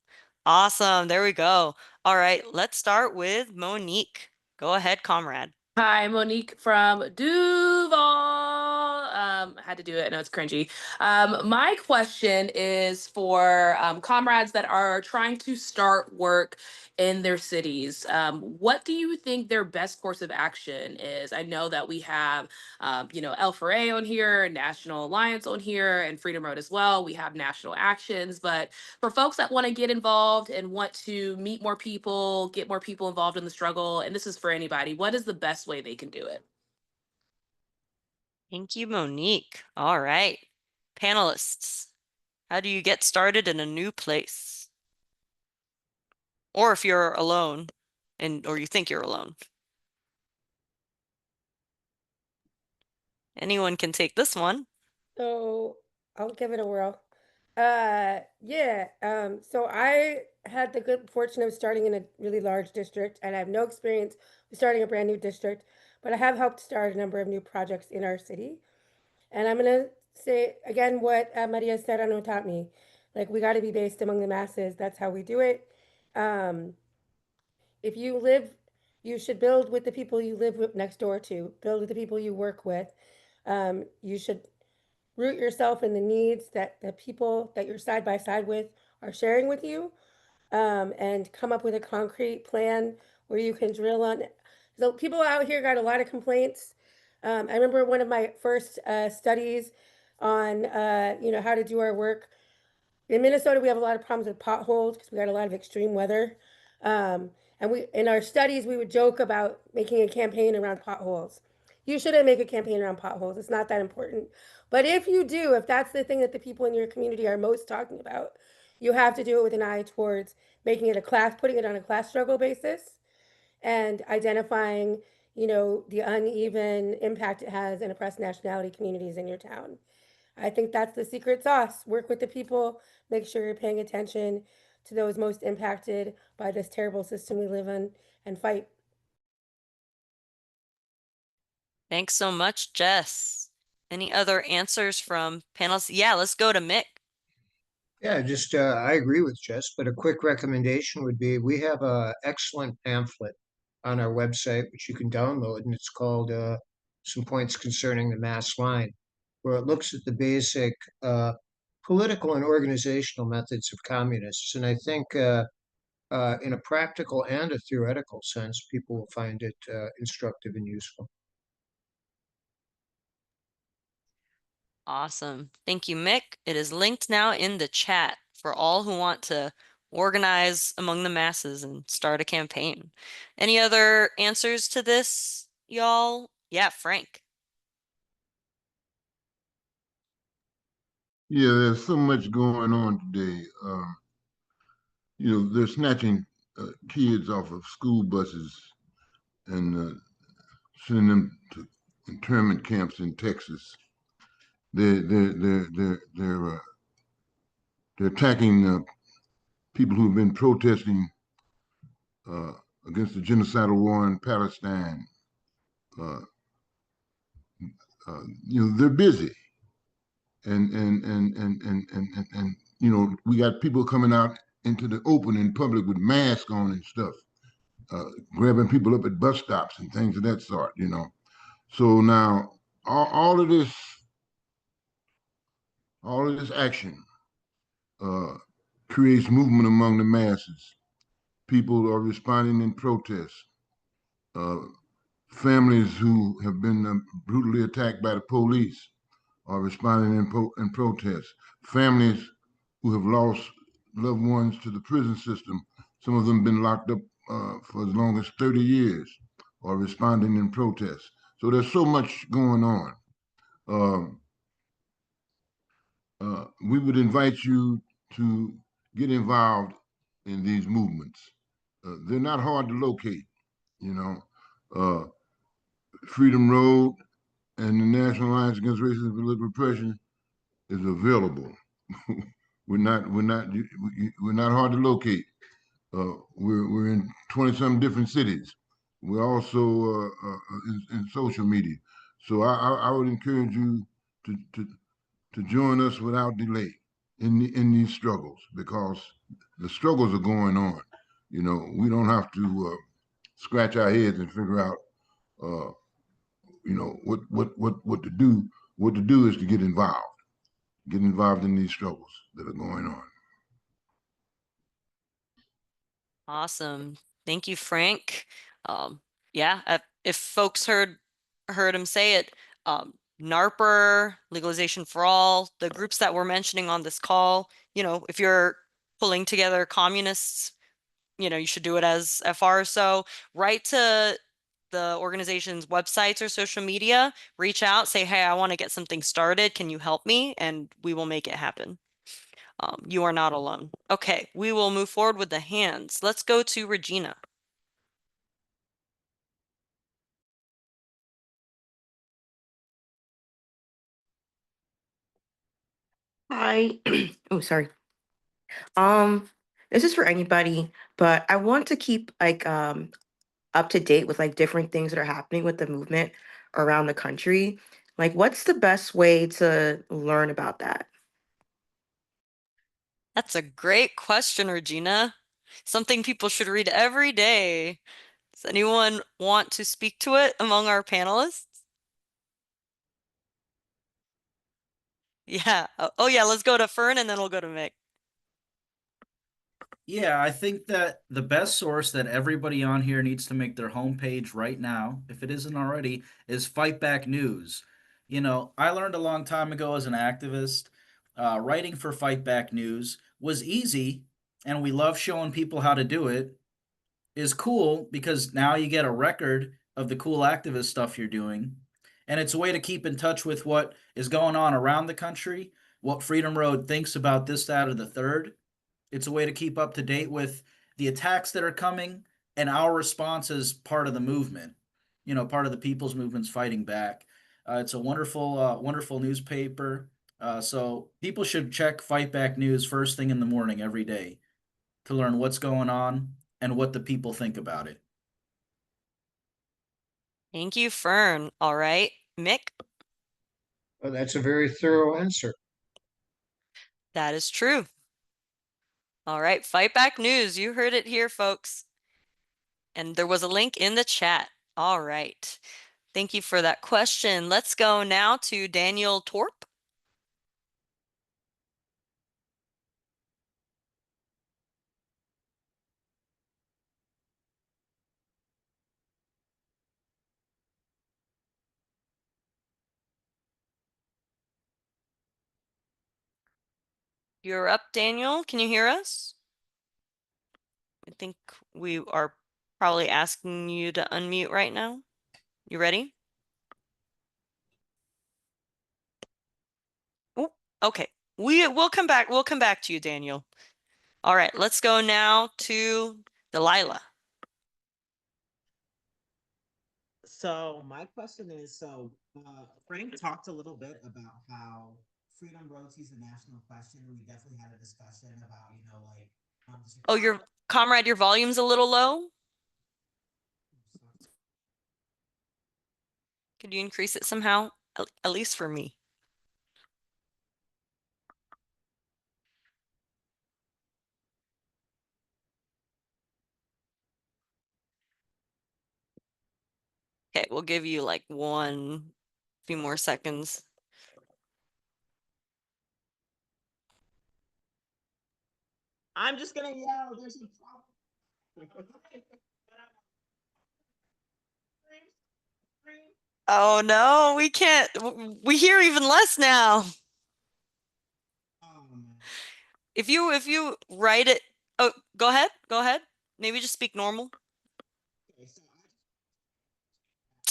S1: awesome. There we go. All right, let's start with Monique. Go ahead, comrade.
S8: Hi, Monique from Duval. Had to do it. I know it's cringy. My question is for comrades that are trying to start work in their cities. What do you think their best course of action is? I know that we have, FRA on here, National Alliance on here, and Freedom Road as well. We have national actions, but for folks that want to get involved and want to meet more people, get more people involved in the struggle, and this is for anybody, what is the best way they can do it?
S1: Thank you, Monique. All right. Panelists, how do you get started in a new place? Or if you're alone or you think you're alone. Anyone can take this one.
S5: So I'll give it a whirl. So I had the good fortune of starting in a really large district, and I have no experience with starting a brand new district, but I have helped start a number of new projects in our city. And I'm gonna say again what Maria Serrano taught me. Like, we got to be based among the masses. That's how we do it. Um, if you live, you should build with the people you live with next door to. Build with the people you work with. You should root yourself in the needs that the people that you're side by side with are sharing with you, and come up with a concrete plan where you can drill on it. So people out here got a lot of complaints. I remember one of my first studies on how to do our work. In Minnesota, we have a lot of problems with potholes because we got a lot of extreme weather. And we, in our studies, we would joke about making a campaign around potholes. You shouldn't make a campaign around potholes. It's not that important. But if you do, if that's the thing that the people in your community are most talking about, you have to do it with an eye towards making it a class, putting it on a class struggle basis, and identifying, the uneven impact it has in oppressed nationality communities in your town. I think that's the secret sauce. Work with the people, make sure you're paying attention to those most impacted by this terrible system we live in, and fight.
S1: Thanks so much, Jess. Any other answers from panelists? Yeah, let's go to Mick.
S3: Yeah, just I agree with Jess, but a quick recommendation would be we have a excellent pamphlet on our website which you can download, and it's called "Some Points Concerning the Mass Line," where it looks at the basic political and organizational methods of communists. And I think in a practical and a theoretical sense, people will find it instructive and useful.
S1: Awesome. Thank you, Mick. It is linked now in the chat for all who want to organize among the masses and start a campaign. Any other answers to this, y'all? Yeah, Frank.
S6: Yeah, there's so much going on today. They're snatching kids off of school buses and sending them to internment camps in Texas. They're attacking people who've been protesting uh, against the genocidal war in Palestine. Uh, they're busy, and we got people coming out into the open in public with masks on and stuff, grabbing people up at bus stops and things of that sort. So now all of this action creates movement among the masses. People are responding in protest. Uh, Families who have been brutally attacked by the police are responding in protest. Families who have lost loved ones to the prison system, some of them been locked up for as long as 30 years, are responding in protest. So there's so much going on. We would invite you to get involved in these movements. They're not hard to locate, you know. Freedom Road and the National Alliance Against Racism and Political Repression is available. we're not hard to locate. We're in 20-some different cities. We're also in social media. So I would encourage you to join us without delay in these struggles, because the struggles are going on. We don't have to scratch our heads and figure out what to do. what to do is to get involved in these struggles that are going on.
S1: Awesome. Thank you, Frank. Yeah, if folks heard him say it, NAARPR, Legalization for All, the groups that we're mentioning on this call, if you're pulling together communists, you should do it as FRSO. Write to the organization's websites or social media, reach out, say, hey, I want to get something started. Can you help me? And we will make it happen. You are not alone. Okay, we will move forward with the hands. Let's go to Regina.
S9: Hi. Oh, sorry. Um, this is for anybody, but I want to keep up to date with like different things that are happening with the movement around the country. Like, what's the best way to learn about that?
S1: That's a great question, Regina. Something people should read every day. Does anyone want to speak to it among our panelists? Yeah. Oh, yeah, let's go to Fern and then we'll go to Mick.
S7: Yeah, I think that the best source that everybody on here needs to make their homepage right now, if it isn't already, is Fight Back News. I learned a long time ago as an activist, writing for Fight Back News was easy, and we love showing people how to do it. Is cool because now you get a record of the cool activist stuff you're doing. And it's a way to keep in touch with what is going on around the country, what Freedom Road thinks about this, that, or the third. It's a way to keep up to date with the attacks that are coming and our response as part of the movement, part of the people's movements fighting back. It's a wonderful newspaper. So people should check Fight Back News first thing in the morning every day to learn what's going on and what the people think about it.
S1: Thank you, Fern. All right, Mick,
S3: Well, that's a very thorough answer.
S1: that is true. All right, Fight Back News. You heard it here, folks. And there was a link in the chat. All right. Thank you for that question. Let's go now to Daniel Torp. You're up, Daniel. Can you hear us? I think we are probably asking you to unmute right now. You ready? Oh, okay. We'll come back. We'll come back to you, Daniel. All right, let's go now to Delilah.
S10: So my question is, Frank talked a little bit about how Freedom Road sees a national question. We definitely had a discussion about, the
S1: Oh, comrade, your volume's a little low. Could you increase it somehow? At least for me. Okay, we'll give you like few more seconds.
S10: I'm just gonna yell. There's a problem.
S1: Oh no, we can't. We hear even less now. If you write it, oh, go ahead. Go ahead. Maybe just speak normal.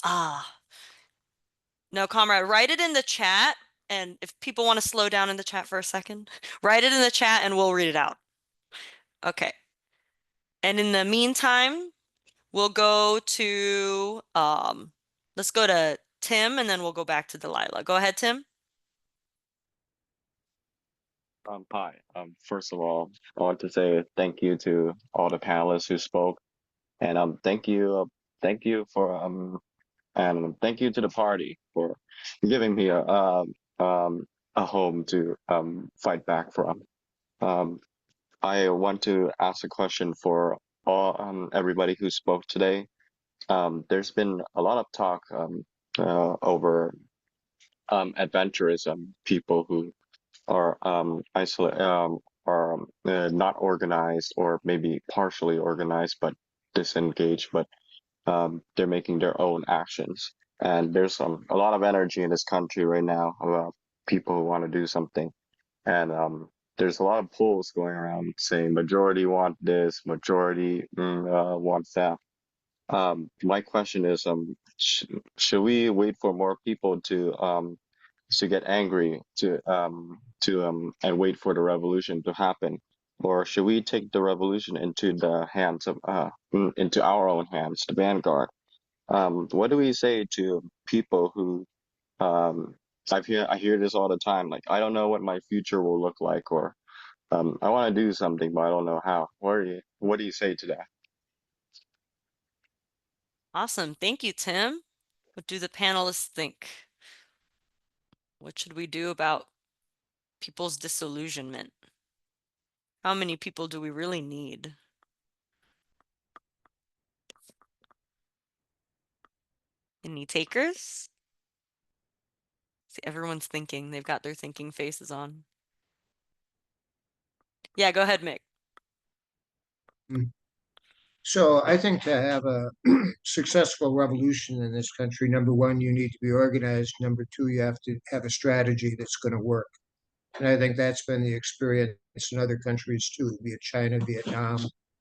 S1: Ah, no, comrade, write it in the chat. And if people want to slow down in the chat for a second, write it in the chat and we'll read it out. Okay. And in the meantime, we'll go to let's go to Tim and then we'll go back to Delilah. Go ahead, Tim.
S11: Hi. First of all, I want to say thank you to all the panelists who spoke, and thank you for and thank you to the party for giving me a home to fight back from. I want to ask a question for all everybody who spoke today. There's been a lot of talk over adventurism, people who are not organized or maybe partially organized but disengaged, but they're making their own actions. And there's a lot of energy in this country right now about people who want to do something. And there's a lot of polls going around saying majority want this, majority wants that. My question is, should we wait for more people to get angry to and wait for the revolution to happen, or should we take the revolution into the hands of into our own hands, the vanguard? What do we say to people who um I hear this all the time, like I don't know what my future will look like, or I want to do something but I don't know how. What do you say to that?
S1: Awesome. Thank you, Tim. What do the panelists think? What should we do about people's disillusionment? How many people do we really need? Any takers? See, everyone's thinking. They've got their thinking faces on. Yeah, go ahead, Mick.
S3: So I think to have a successful revolution in this country, number one, you need to be organized. Number two, you have to have a strategy that's going to work. And I think that's been the experience in other countries too, be it China, Vietnam,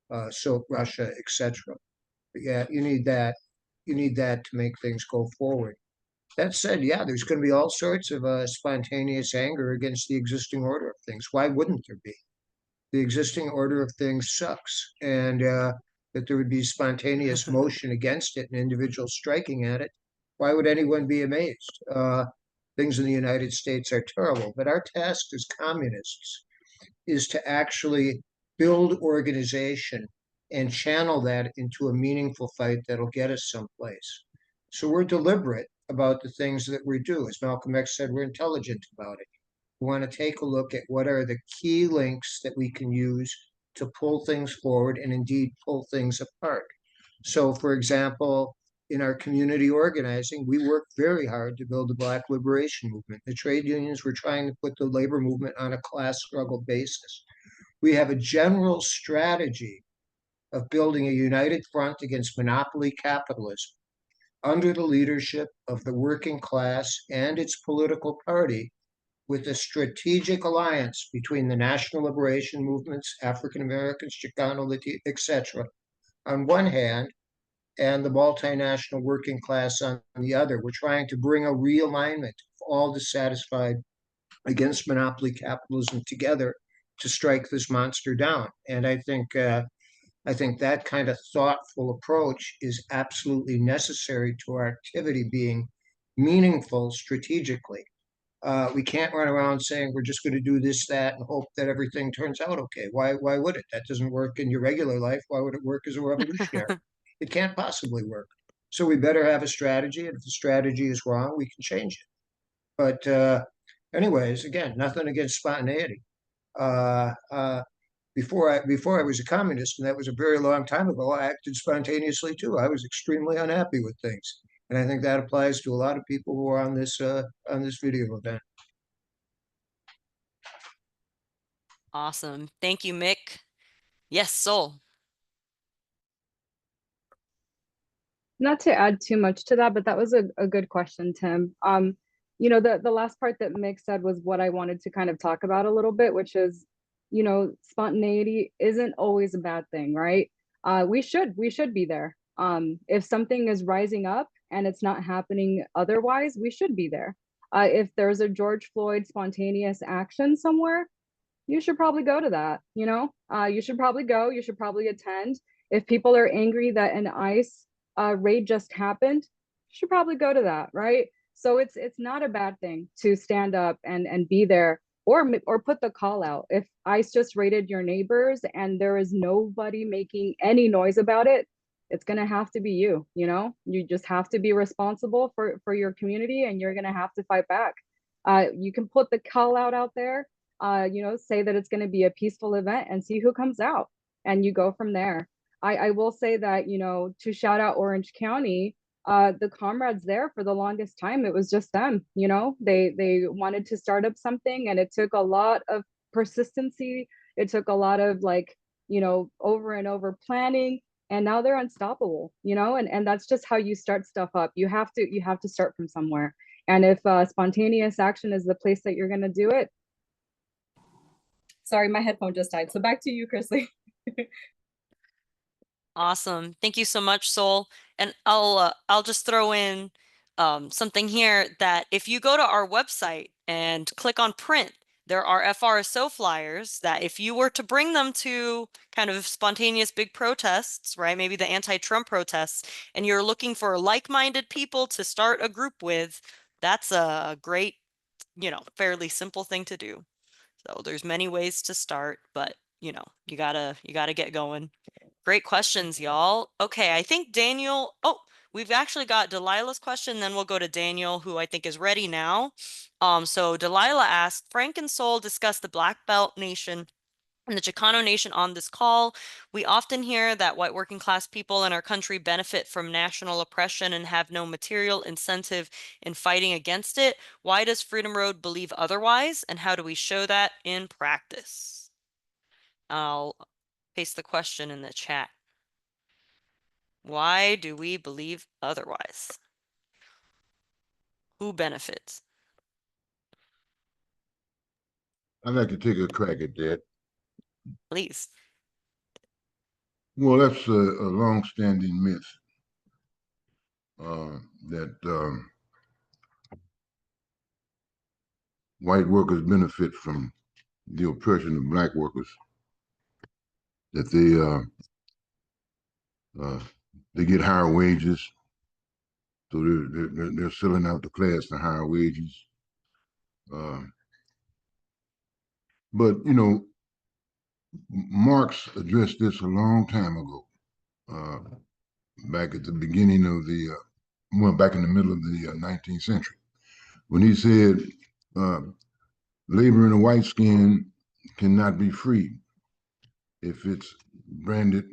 S3: Russia, etc. But yeah, you need that. You need that to make things go forward. That said, yeah, there's going to be all sorts of spontaneous anger against the existing order of things. Why wouldn't there be? The existing order of things sucks, and that there would be spontaneous motion against it and individuals striking at it. Why would anyone be amazed? Things in the United States are terrible, but our task as communists is to actually build organization and channel that into a meaningful fight that'll get us someplace. So we're deliberate about the things that we do. As Malcolm X said, we're intelligent about it. We want to take a look at what are the key links that we can use to pull things forward and indeed pull things apart. So, for example, in our community organizing, we worked very hard to build the Black liberation movement. The trade unions were trying to put the labor movement on a class struggle basis. We have a general strategy of building a united front against monopoly capitalism under the leadership of the working class and its political party, with a strategic alliance between the national liberation movements, African Americans, Chicano, etc., on one hand, and the multinational working class on the other. We're trying to bring a realignment of all dissatisfied against monopoly capitalism together to strike this monster down. And I think that kind of thoughtful approach is absolutely necessary to our activity being meaningful strategically. We can't run around saying we're just going to do this, that, and hope that everything turns out okay. Why would it? That doesn't work in your regular life. Why would it work as a revolutionary? It can't possibly work. So we better have a strategy, and if the strategy is wrong, we can change it. But anyways, again, nothing against spontaneity. Uh, uh, before I was a communist, and that was a very long time ago, I acted spontaneously too. I was extremely unhappy with things, and I think that applies to a lot of people who are on this video event.
S1: Awesome. Thank you, Mick. Yes, Sol.
S4: Not to add too much to that, but that was a good question, Tim. You know, the last part that Mick said was what I wanted to kind of talk about a little bit, which is, you know, spontaneity isn't always a bad thing, right? We should be there. If something is rising up and it's not happening otherwise, we should be there. If there's a George Floyd spontaneous action somewhere, you should probably go to that, you know? You should probably go, you should probably attend. If people are angry that an ICE raid just happened, you should probably go to that, right? So it's not a bad thing to stand up and be there, or put the call out. If ICE just raided your neighbors and there is nobody making any noise about it, it's gonna have to be you, you know? You just have to be responsible for your community, and you're gonna have to fight back. You can put the call out there, you know, say that it's going to be a peaceful event and see who comes out, and you go from there. I will say that, you know, to shout out Orange County, the comrades there for the longest time, it was just them, you know, they wanted to start up something, and it took a lot of persistency. It took a lot of like, you know, over and over planning, and now they're unstoppable, you know, and that's just how you start stuff up. You have to start from somewhere. And if spontaneous action is the place that you're going to do it. Sorry, my headphone just died. So back to you, Chrisley.
S1: Awesome. Thank you so much, Sol. And I'll just throw in something here that if you go to our website and click on print, there are FRSO flyers that if you were to bring them to kind of spontaneous big protests, right? Maybe the anti-Trump protests, and you're looking for like-minded people to start a group with, that's a great, you know, fairly simple thing to do. So there's many ways to start, but you know, you gotta get going. Great questions, y'all. Okay, I think Daniel, oh, we've actually got Delilah's question, then we'll go to Daniel, who I think is ready now. So Delilah asked, Frank and Sol discussed the Black Belt Nation and the Chicano Nation on this call. We often hear that white working class people in our country benefit from national oppression and have no material incentive in fighting against it. Why does Freedom Road believe otherwise, and how do we show that in practice? I'll paste the question in the chat. Why do we believe otherwise? Who benefits?
S6: I'd like to take a crack at that.
S1: Please.
S6: Well, that's a long-standing myth that white workers benefit from the oppression of black workers, that they get higher wages, so they're selling out the class for higher wages. But you know, Marx addressed this a long time ago, back at the beginning of the well, back in the middle of the 19th century, when he said, labor in a white skin cannot be free if it's branded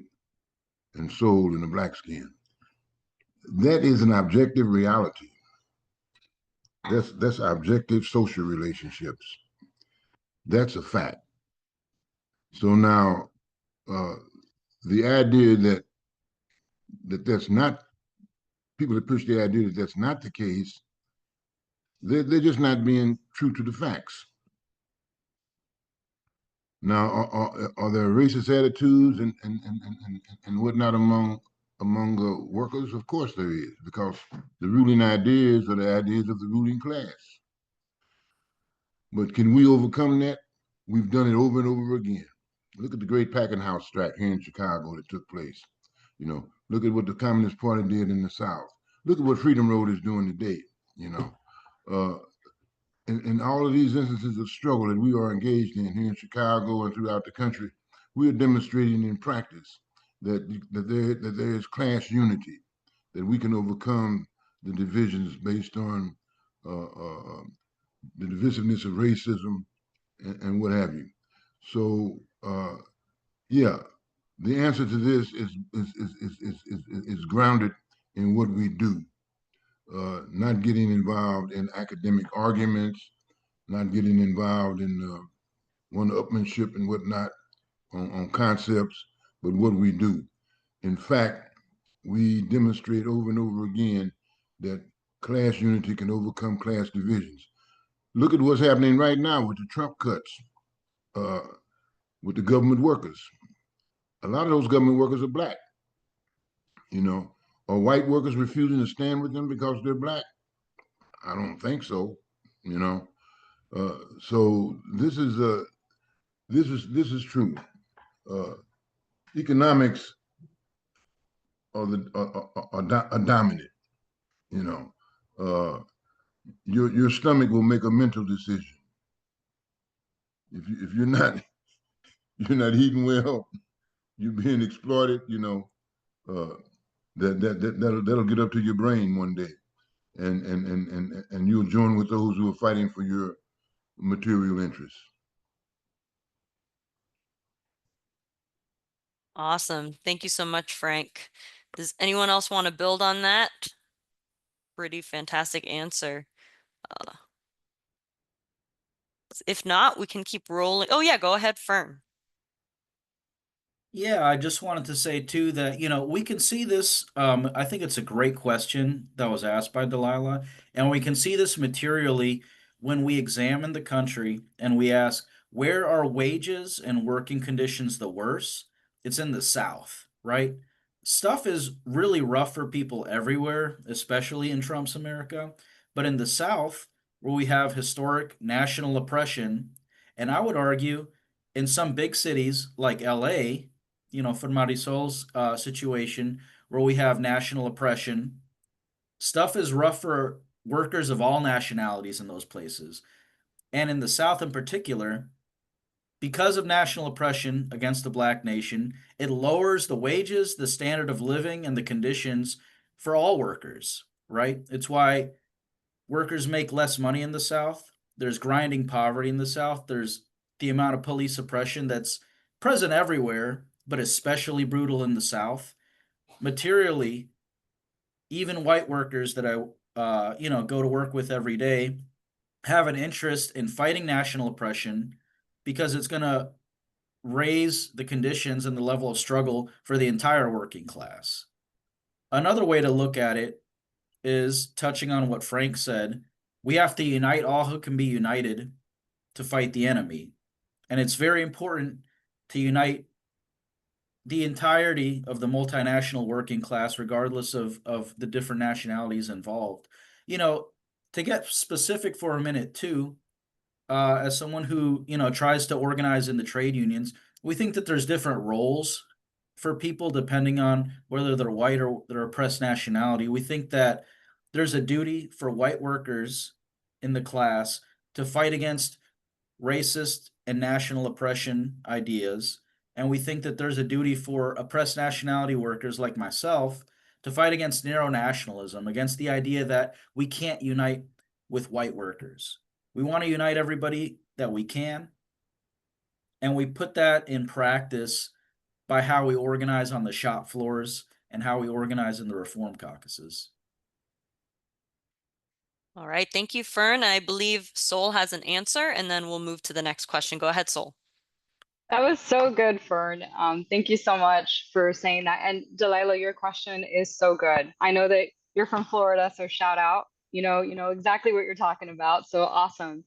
S6: and sold in a black skin. That is an objective reality. That's objective social relationships. That's a fact. So now, the idea that that's not, people that push the idea that that's not the case, they're just not being true to the facts. Now, are there racist attitudes and whatnot among workers? Of course there is, because the ruling ideas are the ideas of the ruling class. But can we overcome that? We've done it over and over again. Look at the great packing house strike here in Chicago that took place. You know, look at what the Communist Party did in the South. Look at what Freedom Road is doing today. You know, in all of these instances of struggle that we are engaged in here in Chicago and throughout the country, we are demonstrating in practice that there is class unity, that we can overcome the divisions based on the divisiveness of racism and what have you. So yeah, the answer to this is grounded in what we do, not getting involved in academic arguments, not getting involved in one-upmanship and whatnot on concepts, but what we do. In fact, we demonstrate over and over again that class unity can overcome class divisions. Look at what's happening right now with the Trump cuts, with the government workers. A lot of those government workers are black. You know, are white workers refusing to stand with them because they're black? I don't think so. You know, so this is true. Economics are dominant. You know, your stomach will make a mental decision. If you're not you're not eating well, you're being exploited. You know, that'll get up to your brain one day, and you'll join with those who are fighting for your material interests.
S1: Awesome. Thank you so much, Frank. Does anyone else want to build on that? pretty fantastic answer. If not, we can keep rolling. Oh yeah, go ahead, Fern.
S7: Yeah, I just wanted to say too that, we can see this. I think it's a great question that was asked by Delilah, and we can see this materially when we examine the country and we ask, where are wages and working conditions the worst? It's in the South, right? Stuff is really rough for people everywhere, especially in Trump's America. But in the South, where we have historic national oppression, and I would argue in some big cities like LA, for Marisol's situation, where we have national oppression, stuff is rough for workers of all nationalities in those places. And in the South in particular, because of national oppression against the black nation, it lowers the wages, the standard of living, and the conditions for all workers, right? It's why workers make less money in the South. There's grinding poverty in the South. There's the amount of police oppression that's present everywhere, but especially brutal in the South. Materially, even white workers that I go to work with every day have an interest in fighting national oppression because it's going to raise the conditions and the level of struggle for the entire working class. Another way to look at it is touching on what Frank said. We have to unite all who can be united to fight the enemy. And it's very important to unite the entirety of the multinational working class, regardless of the different nationalities involved. To get specific for a minute too, as someone who tries to organize in the trade unions, we think that there's different roles for people depending on whether they're white or their oppressed nationality. We think that there's a duty for white workers in the class to fight against racist and national oppression ideas. And we think that there's a duty for oppressed nationality workers like myself to fight against narrow nationalism, against the idea that we can't unite with white workers. We want to unite everybody that we can. And we put that in practice by how we organize on the shop floors and how we organize in the reform caucuses.
S1: All right, thank you, Fern. I believe Sol has an answer, and then we'll move to the next question. Go ahead, Sol.
S4: That was so good, Fern. Thank you so much for saying that. And Delilah, your question is so good. I know that you're from Florida, so shout out. You know exactly what you're talking about. So awesome.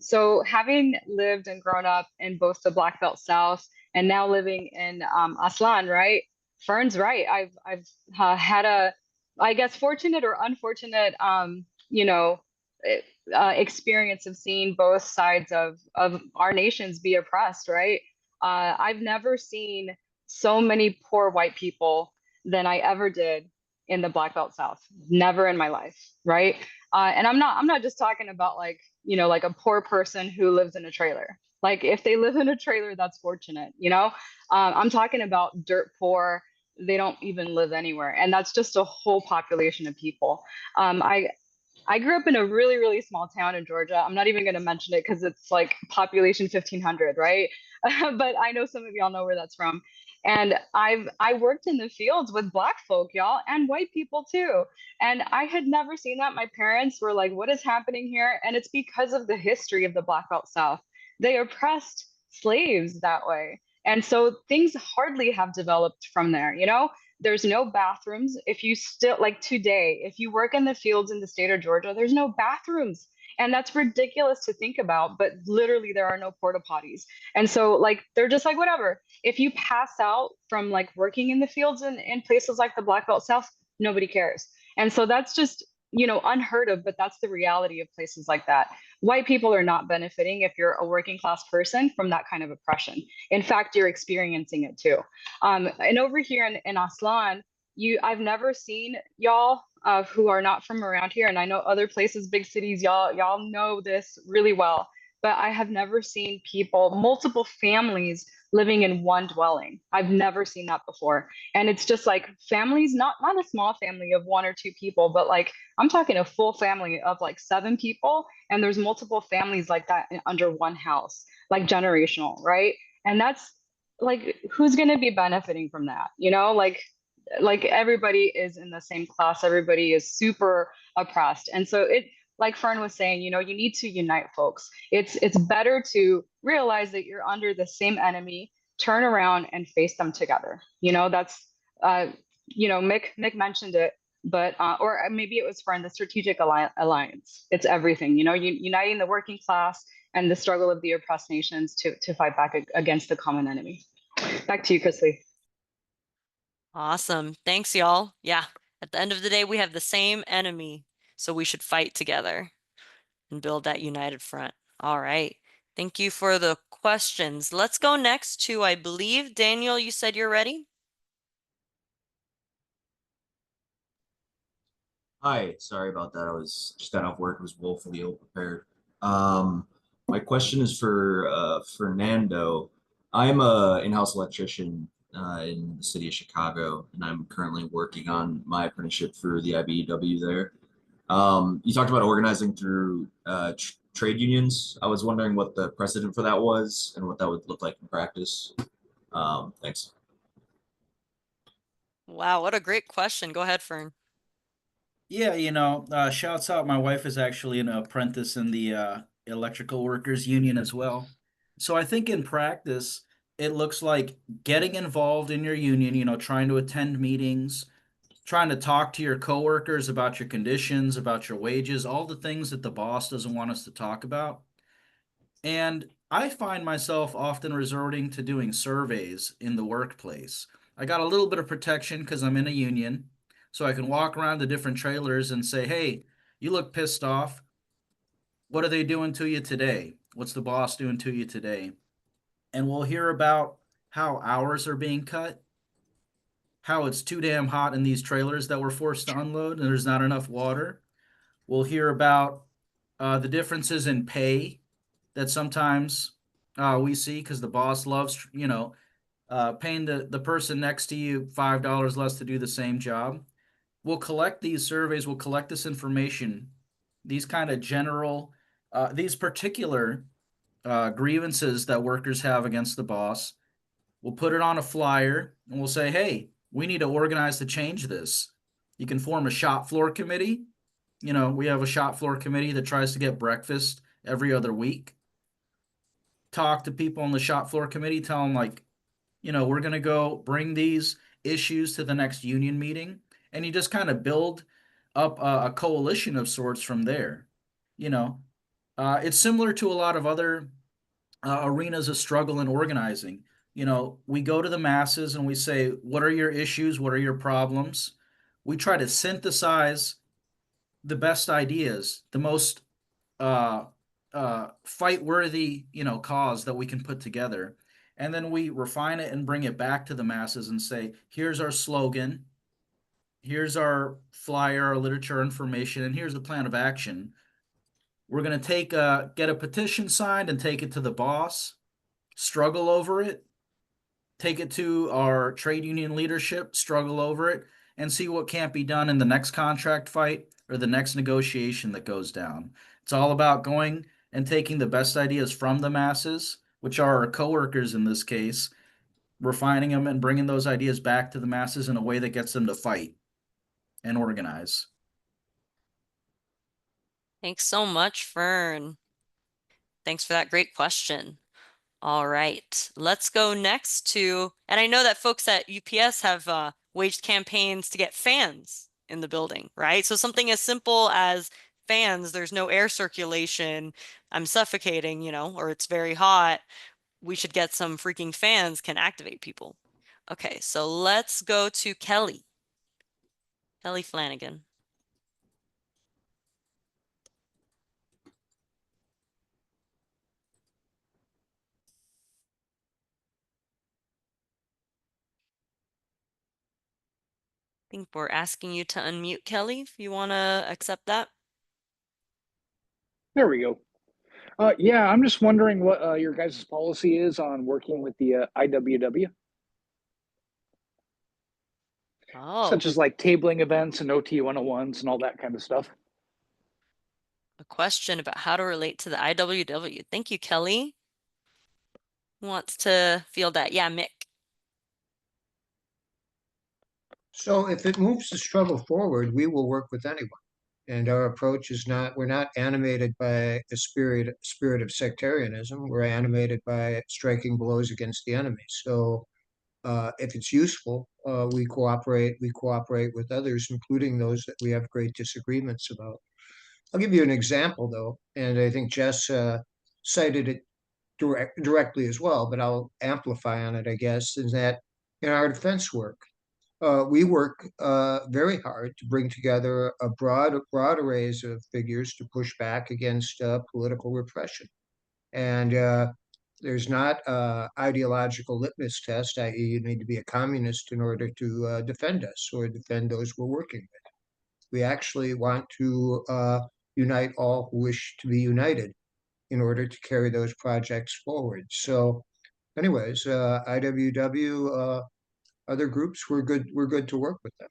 S4: So having lived and grown up in both the Black Belt South and now living in Aslan, right? Fern's right. I've had a, I guess, fortunate or unfortunate, experience of seeing both sides of our nations be oppressed, right? I've never seen so many poor white people than I ever did in the Black Belt South. Never in my life, right? And I'm not just talking about like, like a poor person who lives in a trailer. Like if they live in a trailer, that's fortunate. I'm talking about dirt poor. They don't even live anywhere, and that's just a whole population of people. I grew up in a really, really small town in Georgia. I'm not even going to mention it because it's like population 1,500, right? But I know some of y'all know where that's from. And I worked in the fields with Black folk, y'all, and white people too. And I had never seen that. My parents were like, what is happening here? And it's because of the history of the Black Belt South. They oppressed slaves that way. And so things hardly have developed from there. There's no bathrooms. If you still like today, if you work in the fields in the state of Georgia, there's no bathrooms. And that's ridiculous to think about, but literally there are no porta potties. And so like they're just like whatever. If you pass out from like working in the fields in places like the Black Belt South, nobody cares. And so that's just unheard of, but that's the reality of places like that. White people are not benefiting if you're a working class person from that kind of oppression. In fact, you're experiencing it too. And over here in Aslan, I've never seen y'all who are not from around here, and I know other places, big cities, y'all know this really well. But I have never seen multiple families living in one dwelling. I've never seen that before. And it's just like families, not a small family of one or two people, but like I'm talking a full family of like 7 people. And there's multiple families like that under one house, like generational, right? And that's like, who's going to be benefiting from that? Like like everybody is in the same class, everybody is super oppressed. And so it, like Fern was saying, you need to unite folks. It's better to realize that you're under the same enemy, turn around and face them together. That's Mick mentioned it, but or maybe it was Fern, the strategic alliance. It's everything, uniting the working class and the struggle of the oppressed nations to fight back against the common enemy. Back to you, Chrisley.
S1: Awesome. Thanks, y'all. Yeah. At the end of the day, we have the same enemy, so we should fight together and build that united front. All right. Thank you for the questions. Let's go next to, I believe, Daniel, you said you're ready?
S12: Hi, sorry about that. I was just got off work, was woefully ill prepared. My question is for Fernando. I'm a in-house electrician in the city of Chicago, and I'm currently working on my apprenticeship for the IBEW there. You talked about organizing through trade unions. I was wondering what the precedent for that was and what that would look like in practice. Thanks.
S1: Wow, what a great question. Go ahead, Fern.
S7: Yeah, shouts out. My wife is actually an apprentice in the electrical workers union as well. So I think in practice, it looks like getting involved in your union, trying to attend meetings, trying to talk to your coworkers about your conditions, about your wages, all the things that the boss doesn't want us to talk about. And I find myself often resorting to doing surveys in the workplace. I got a little bit of protection because I'm in a union, so I can walk around the different trailers and say, hey, you look pissed off. What are they doing to you today? What's the boss doing to you today? And we'll hear about how hours are being cut, how it's too damn hot in these trailers that we're forced to unload and there's not enough water. We'll hear about the differences in pay that sometimes we see because the boss loves, paying the person next to you $5 less to do the same job. We'll collect these surveys, we'll collect this information, these kind of general, these particular grievances that workers have against the boss. We'll put it on a flyer and we'll say, hey, we need to organize to change this. You can form a shop floor committee. We have a shop floor committee that tries to get breakfast every other week. Talk to people on the shop floor committee, tell them we're going to go bring these issues to the next union meeting. And you just kind of build up a coalition of sorts from there. It's similar to a lot of other arenas of struggle and organizing. We go to the masses and we say, what are your issues? What are your problems? We try to synthesize the best ideas, the most fight-worthy, cause that we can put together. And then we refine it and bring it back to the masses and say, here's our slogan, here's our flyer, our literature information, and here's the plan of action. We're going to get a petition signed and take it to the boss, struggle over it, take it to our trade union leadership, struggle over it, and see what can't be done in the next contract fight or the next negotiation that goes down. It's all about going and taking the best ideas from the masses, which are our coworkers in this case, refining them and bringing those ideas back to the masses in a way that gets them to fight and organize.
S1: Thanks so much, Fern. Thanks for that great question. All right, let's go next to, and I know that folks at UPS have waged campaigns to get fans in the building, right? So something as simple as fans, there's no air circulation, I'm suffocating, or it's very hot. We should get some freaking fans can activate people. Okay, so let's go to Kelly. Kelly Flanagan. I think we're asking you to unmute, Kelly, if you want to accept that.
S13: There we go. Yeah, I'm just wondering what your guys' policy is on working with the IWW,
S1: Oh,
S13: such as like tabling events and OT 101s and all that kind of stuff.
S1: a question about how to relate to the IWW. Thank you, Kelly. Who wants to field that? Yeah, Mick.
S3: So if it moves the struggle forward, we will work with anyone. And our approach is not, we're not animated by the spirit of sectarianism. We're animated by striking blows against the enemy. So if it's useful, we cooperate with others, including those that we have great disagreements about. I'll give you an example though, and I think Jess cited it directly as well, but I'll amplify on it, I guess, is that in our defense work, we work very hard to bring together a broad arrays of figures to push back against political repression. And there's not ideological litmus test, i.e., you need to be a communist in order to defend us or defend those we're working with. We actually want to unite all who wish to be united in order to carry those projects forward. So, anyways, IWW, other groups, we're good. We're good to work with them.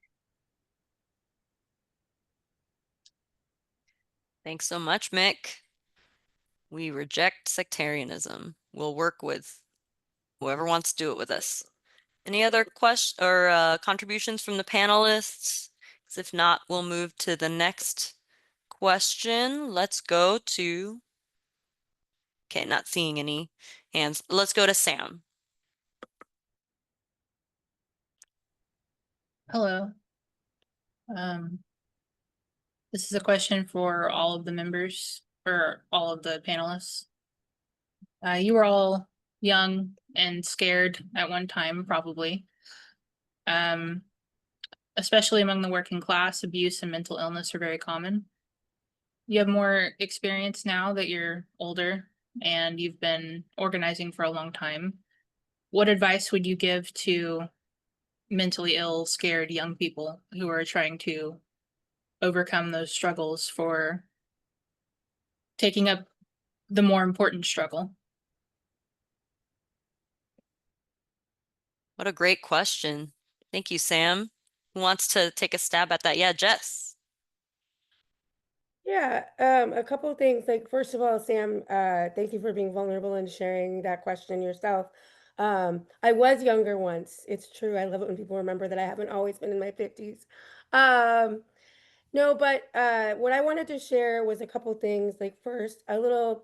S1: Thanks so much, Mick. We reject sectarianism. We'll work with whoever wants to do it with us. Any other questions or contributions from the panelists? If not, we'll move to the next question. Let's go to, okay, not seeing any hands. Let's go to Sam.
S14: Hello. This is a question for all of the members, for all of the panelists. You were all young and scared at one time, probably. Especially among the working class, abuse and mental illness are very common. You have more experience now that you're older and you've been organizing for a long time. What advice would you give to mentally ill, scared young people who are trying to overcome those struggles for taking up the more important struggle?
S1: What a great question. Thank you, Sam. Who wants to take a stab at that? Yeah, Jess.
S5: Yeah, a couple of things. Like, first of all, Sam, thank you for being vulnerable and sharing that question yourself. I was younger once. It's true. I love it when people remember that I haven't always been in my 50s. No, but what I wanted to share was a couple things. Like, first, a little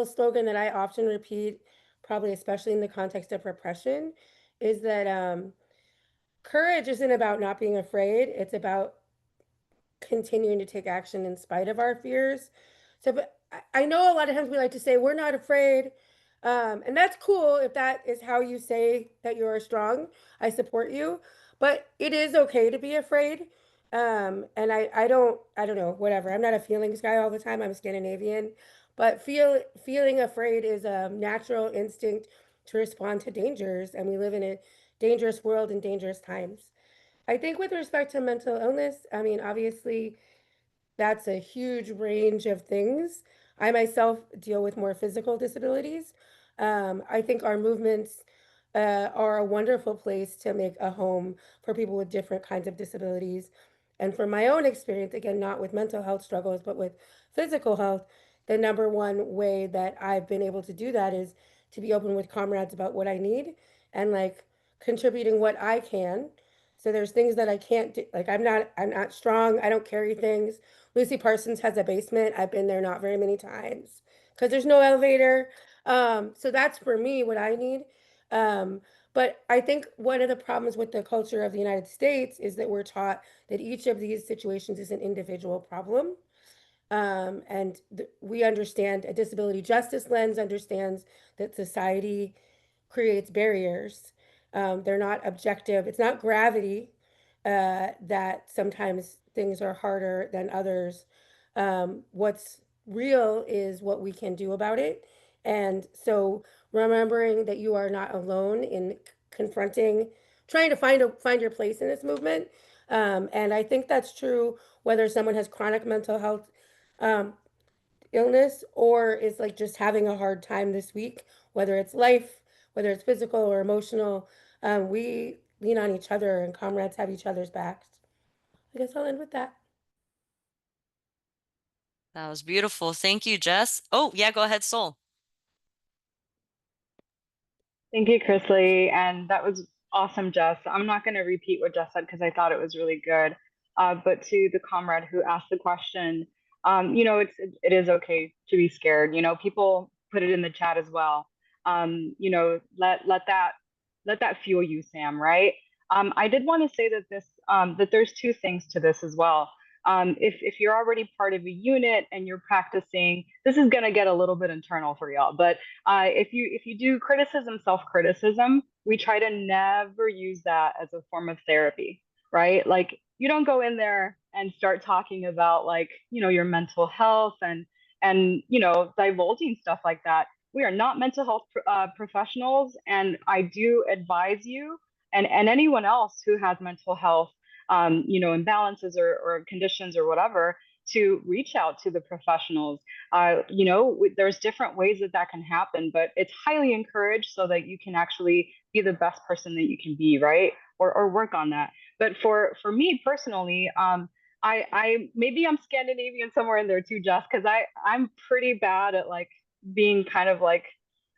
S5: slogan that I often repeat, probably especially in the context of repression, is that courage isn't about not being afraid. It's about continuing to take action in spite of our fears. So, but I know a lot of times we like to say we're not afraid, and that's cool if that is how you say that you are strong. I support you, but it is okay to be afraid. And I don't know, whatever. I'm not a feelings guy all the time. I'm Scandinavian, but feeling afraid is a natural instinct to respond to dangers, and we live in a dangerous world in dangerous times. I think with respect to mental illness, I mean, obviously, that's a huge range of things. I myself deal with more physical disabilities. I think our movements are a wonderful place to make a home for people with different kinds of disabilities. And from my own experience, again, not with mental health struggles, but with physical health, the number one way that I've been able to do that is to be open with comrades about what I need and like contributing what I can. So there's things that I can't do. Like I'm not strong. I don't carry things. Lucy Parsons has a basement. I've been there not very many times because there's no elevator. So that's for me what I need. But I think one of the problems with the culture of the United States is that we're taught that each of these situations is an individual problem. And we understand a disability justice lens understands that society creates barriers. They're not objective. It's not gravity that sometimes things are harder than others. What's real is what we can do about it. And so remembering that you are not alone in confronting, trying to find your place in this movement. And I think that's true whether someone has chronic mental health um, illness or is like just having a hard time this week, whether it's life, whether it's physical or emotional. We lean on each other and comrades have each other's backs. I guess I'll end with that.
S1: That was beautiful. Thank you, Jess. Oh, yeah, go ahead, Sol.
S4: Thank you, Chrisley. And that was Awesome, Jess. I'm not going to repeat what Jess said because I thought it was really good. But to the comrade who asked the question, it is okay to be scared. People put it in the chat as well. Let that fuel you, Sam. Right. I did want to say that that there's two things to this as well. If you're already part of a unit and you're practicing, this is going to get a little bit internal for y'all. But if you do criticism, self-criticism, we try to never use that as a form of therapy, right? Like you don't go in there and start talking about like, your mental health and divulging stuff like that. We are not mental health professionals, and I do advise you and anyone else who has mental health imbalances or conditions or whatever to reach out to the professionals. There's different ways that can happen, but it's highly encouraged so that you can actually be the best person that you can be, right? Or work on that. But for me personally, I maybe I'm Scandinavian somewhere in there too, Jess, because I'm pretty bad at like being kind of like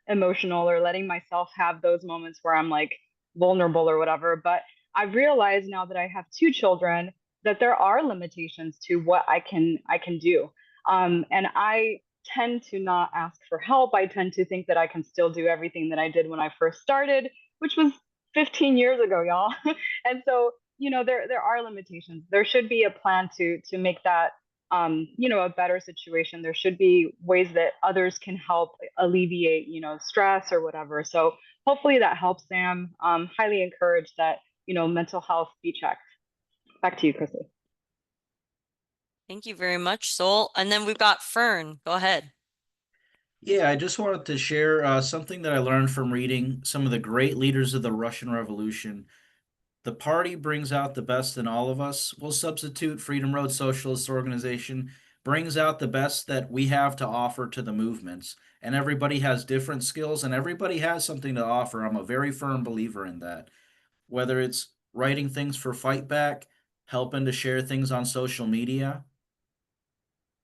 S4: emotional or letting myself have those moments where I'm like vulnerable or whatever. But I've realized now that I have two children that there are limitations to what I can do. And I tend to not ask for help. I tend to think that I can still do everything that I did when I first started, which was 15 years ago, y'all. And so, there are limitations. There should be a plan to make that a better situation. There should be ways that others can help alleviate, stress or whatever. So hopefully that helps, Sam. Highly encourage that, mental health be checked. Back to you, Chrissy.
S1: Thank you very much, Sol. And then we've got Fern. Go ahead.
S7: Yeah, I just wanted to share something that I learned from reading some of the great leaders of the Russian Revolution. The party brings out the best in all of us. We'll substitute Freedom Road Socialist Organization brings out the best that we have to offer to the movements. And everybody has different skills and everybody has something to offer. I'm a very firm believer in that. Whether it's writing things for Fight Back, helping to share things on social media,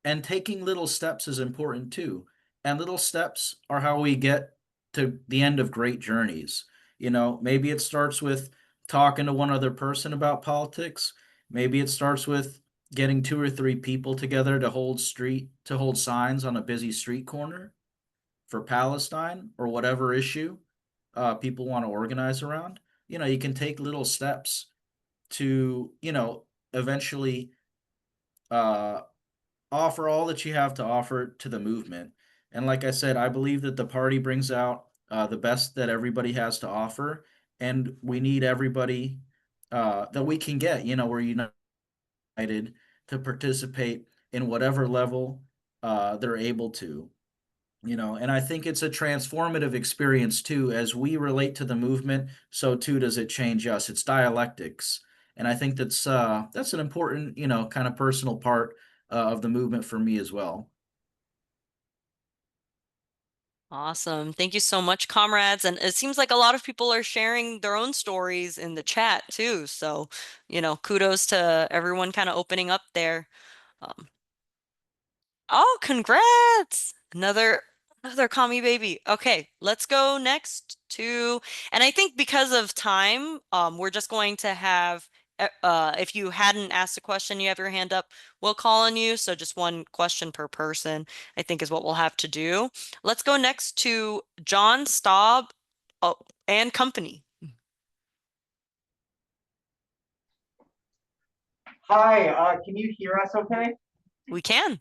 S7: and taking little steps is important too. And little steps are how we get to the end of great journeys. Maybe it starts with talking to one other person about politics. Maybe it starts with getting two or three people together to hold signs on a busy street corner for Palestine or whatever issue people want to organize around. You can take little steps to, eventually uh, offer all that you have to offer to the movement. And like I said, I believe that the party brings out the best that everybody has to offer, and we need everybody that we can get. We're united to participate in whatever level they're able to. And I think it's a transformative experience too. As we relate to the movement, so too does it change us. It's dialectics. And I think that's an important, kind of personal part of the movement for me as well.
S1: Awesome. Thank you so much, comrades. And it seems like a lot of people are sharing their own stories in the chat too. So, kudos to everyone kind of opening up there. Oh, congrats! Another commie baby. Okay, let's go next to, and I think because of time, we're just going to have, if you hadn't asked a question, you have your hand up, we'll call on you. So just one question per person, I think is what we'll have to do. Let's go next to John Staub, and company.
S15: Hi, can you hear us okay?
S1: We can.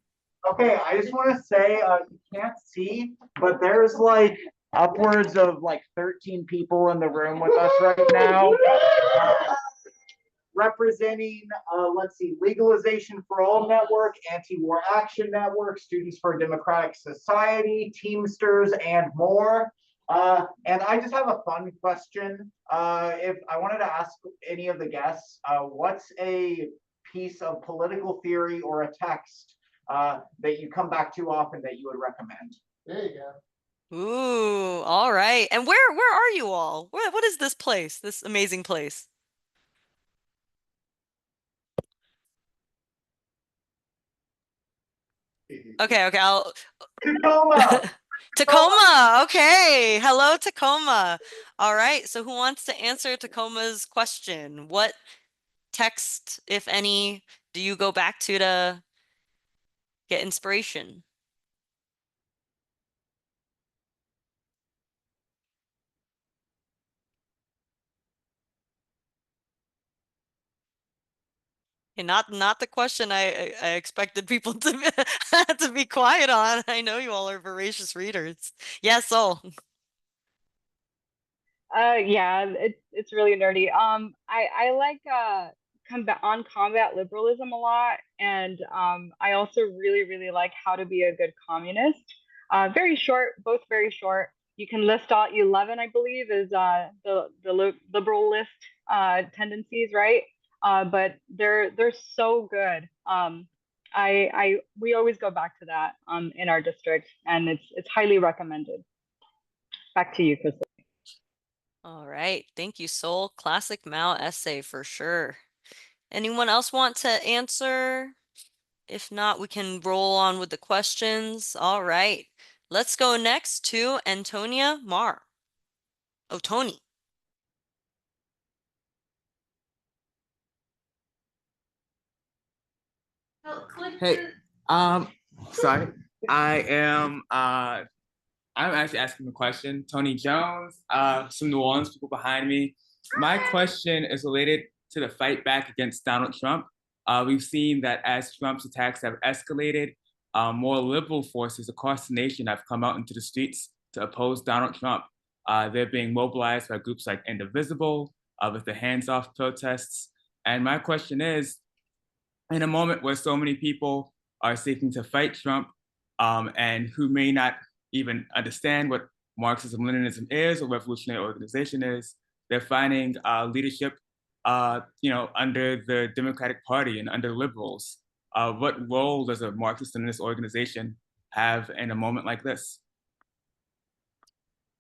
S15: Okay, I just want to say, you can't see, but there's like upwards of like 13 people in the room with us right now. Representing, let's see, Legalization for All Network, Anti-War Action Network, Students for a Democratic Society, Teamsters, and more. And I just have a fun question. If I wanted to ask any of the guests, what's a piece of political theory or a text that you come back to often that you would recommend?
S3: There you go.
S1: Ooh, all right. And where are you all? What is this place? This amazing place? Okay, I'll
S15: Tacoma.
S1: Tacoma. Okay. Hello, Tacoma. All right. So who wants to answer Tacoma's question? What text, if any, do you go back to get inspiration? And not the question I expected people to to be quiet on. I know you all are voracious readers. Yes, so
S4: Yeah, it's really nerdy. I like combat liberalism a lot, and I also really like How to Be a Good Communist. Very short, both very short. You can list all 11, I believe, is the liberal list tendencies, right? But they're so good. We always go back to that in our district, and it's highly recommended. Back to you, Chris.
S1: all right. Thank you, Soul. Classic Mao essay for sure. Anyone else want to answer? If not, we can roll on with the questions. All right. Let's go next to Antonia Mar. Oh, Tony.
S16: Hey, sorry. I'm actually asking the question. Tony Jones, some New Orleans people behind me. My question is related to the fight back against Donald Trump. We've seen that as Trump's attacks have escalated, more liberal forces across the nation have come out into the streets to oppose Donald Trump. They're being mobilized by groups like Indivisible, with the Hands Off protests. And my question is, in a moment where so many people are seeking to fight Trump, and who may not even understand what Marxism-Leninism is or revolutionary organization is, they're finding leadership, under the Democratic Party and under liberals. What role does a Marxist-Leninist organization have in a moment like this?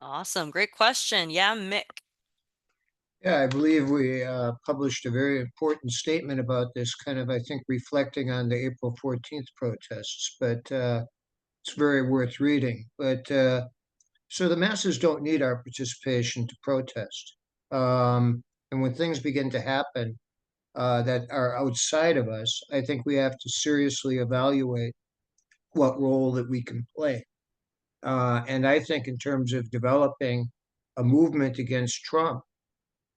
S1: Awesome. Great question. Yeah, Mick.
S3: Yeah, I believe we published a very important statement about this, kind of, I think, reflecting on the April 14th protests, but it's very worth reading. But so the masses don't need our participation to protest. And when things begin to happen that are outside of us, I think we have to seriously evaluate what role that we can play. And I think in terms of developing a movement against Trump,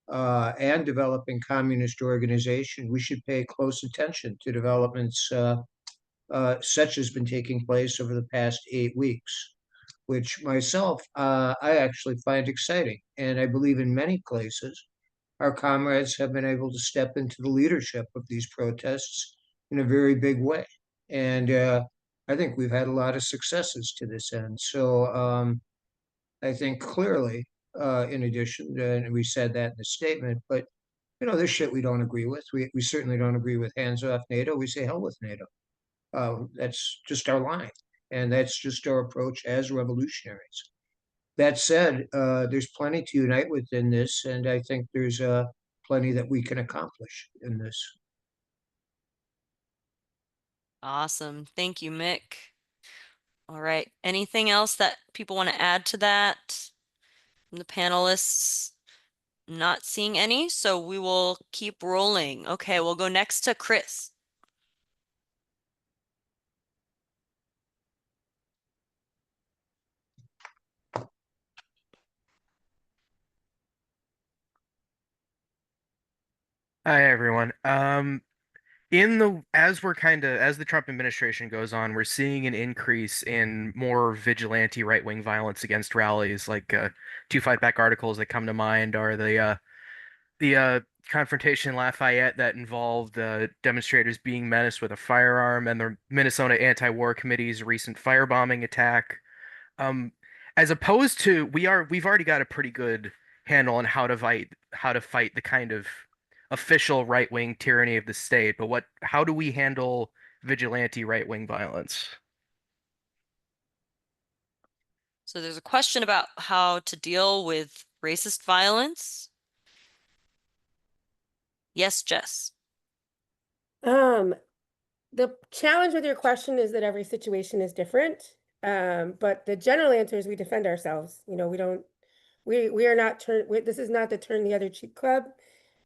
S3: and developing communist organization, we should pay close attention to developments such as been taking place over the past 8 weeks, which myself, I actually find exciting. And I believe in many places, our comrades have been able to step into the leadership of these protests in a very big way. And I think we've had a lot of successes to this end. So I think clearly, in addition, and we said that in the statement, but there's shit we don't agree with. We certainly don't agree with hands off NATO. We say hell with NATO. That's just our line. And that's just our approach as revolutionaries. That said, there's plenty to unite within this, and I think there's plenty that we can accomplish in this.
S1: Awesome. Thank you, Mick. All right. Anything else that people want to add to that from the panelists? Not seeing any, so we will keep rolling. Okay, we'll go next to Chris.
S17: Hi everyone. As the Trump administration goes on, we're seeing an increase in more vigilante right-wing violence against rallies. Like two fight back articles that come to mind are the confrontation in Lafayette that involved demonstrators being menaced with a firearm, and the Minnesota Anti-War Committee's recent firebombing attack. Um, as opposed to we've already got a pretty good handle on how to fight the kind of official right-wing tyranny of the state, but how do we handle vigilante right-wing violence?
S1: So there's a question about how to deal with racist violence. Yes, Jess.
S5: The challenge with your question is that every situation is different. But the general answer is we defend ourselves. We are not this is not the turn the other cheek club.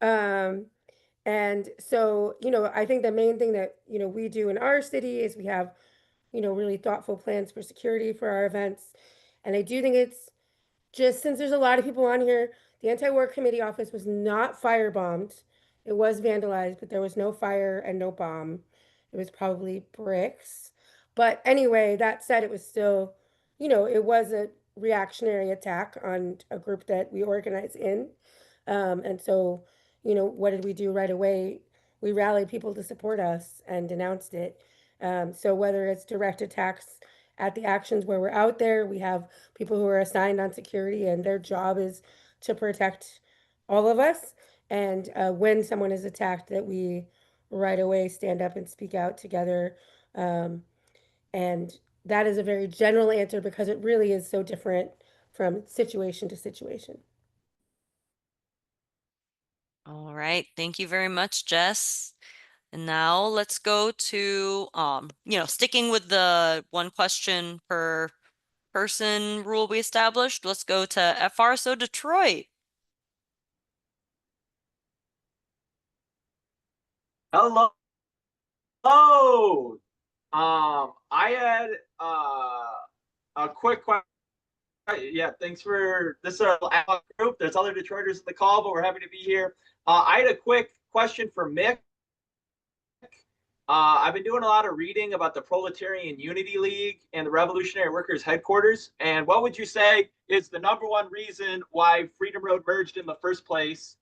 S5: And so, I think the main thing that, we do in our city is we have, really thoughtful plans for security for our events. And I do think it's just since there's a lot of people on here, the anti-war committee office was not firebombed. It was vandalized, but there was no fire and no bomb. It was probably bricks. But anyway, that said, it was still, it was a reactionary attack on a group that we organize in. And so, what did we do right away? We rallied people to support us and denounced it. So whether it's direct attacks at the actions where we're out there, we have people who are assigned on security and their job is to protect all of us. And when someone is attacked, that we right away stand up and speak out together. And that is a very general answer because it really is so different from situation to situation.
S1: All right. Thank you very much, Jess. And now let's go to, sticking with the one question per person rule we established, let's go to FRSO Detroit.
S15: Hello. I had a quick question. Yeah, thanks for this group. There's other Detroiters in the call, but we're happy to be here. I had a quick question for Mick. I've been doing a lot of reading about the Proletarian Unity League and the Revolutionary Workers Headquarters. And what would you say is the number one reason why Freedom Road merged in the first place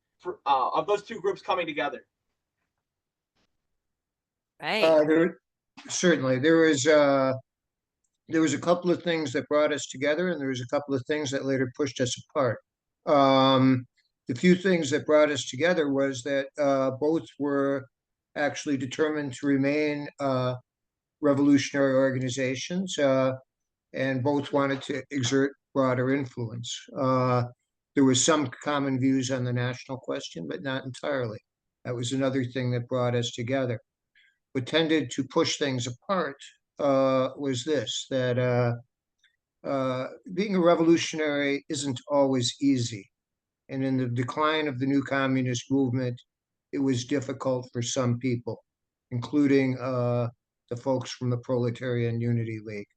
S15: of those two groups coming together?
S1: Right.
S3: Certainly, there was a couple of things that brought us together, and there was a couple of things that later pushed us apart. The few things that brought us together was that both were actually determined to remain revolutionary organizations, and both wanted to exert broader influence. There was some common views on the national question, but not entirely. That was another thing that brought us together. What tended to push things apart was this, that being a revolutionary isn't always easy. And in the decline of the new communist movement, it was difficult for some people, including the folks from the Proletarian Unity League.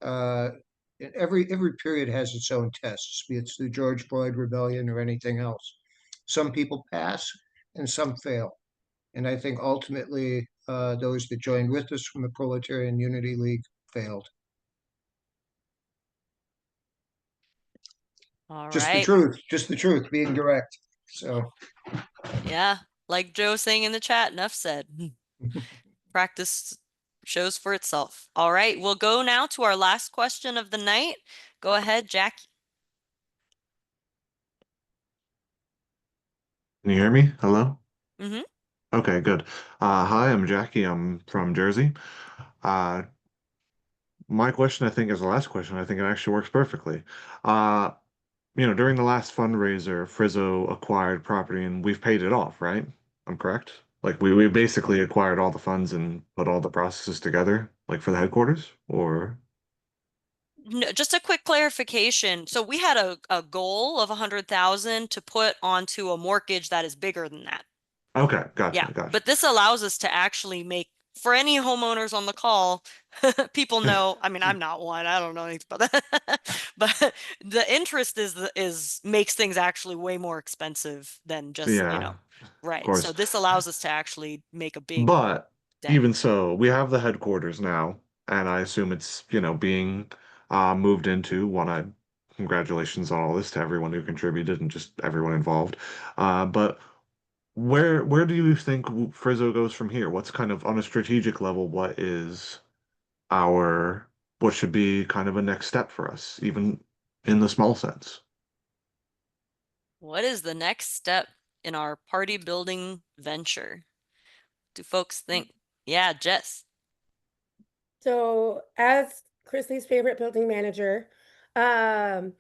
S3: Every period has its own tests, be it the George Floyd Rebellion or anything else. Some people pass and some fail. And I think ultimately those that joined with us from the Proletarian Unity League failed.
S1: All
S3: Just
S1: right.
S3: the truth, being direct. So
S1: yeah, like Joe saying in the chat, enough said. Practice shows for itself. All right, we'll go now to our last question of the night. Go ahead, Jackie.
S18: Can you hear me? Hello?
S1: Mm-hmm.
S18: Okay, good. Hi, I'm Jackie. I'm from Jersey. Uh, my question, I think, is the last question. I think it actually works perfectly. Uh, during the last fundraiser, FRSO acquired property and we've paid it off, right? I'm correct? Like we basically acquired all the funds and put all the processes together, like for the headquarters, or?
S1: No, just a quick clarification. So we had a goal of 100,000 to put onto a mortgage that is bigger than that.
S18: Okay, gotcha,
S1: Yeah,
S18: gotcha.
S1: but this allows us to actually make, for any homeowners on the call, people know, I mean, I'm not one, I don't know anything about that, but the interest is makes things actually way more expensive than just,
S18: Yeah, of
S1: right. So
S18: course.
S1: this allows us to actually make a big
S18: But
S1: dent.
S18: even so, we have the headquarters now, and I assume it's, being moved into one. Congratulations on all this to everyone who contributed and just everyone involved. But where do you think FRSO goes from here? What's kind of on a strategic level, what should be kind of a next step for us, even in the small sense?
S1: What is the next step in our party building venture? Do folks think? Yeah, Jess.
S5: So, as Chrisley's favorite building manager, no,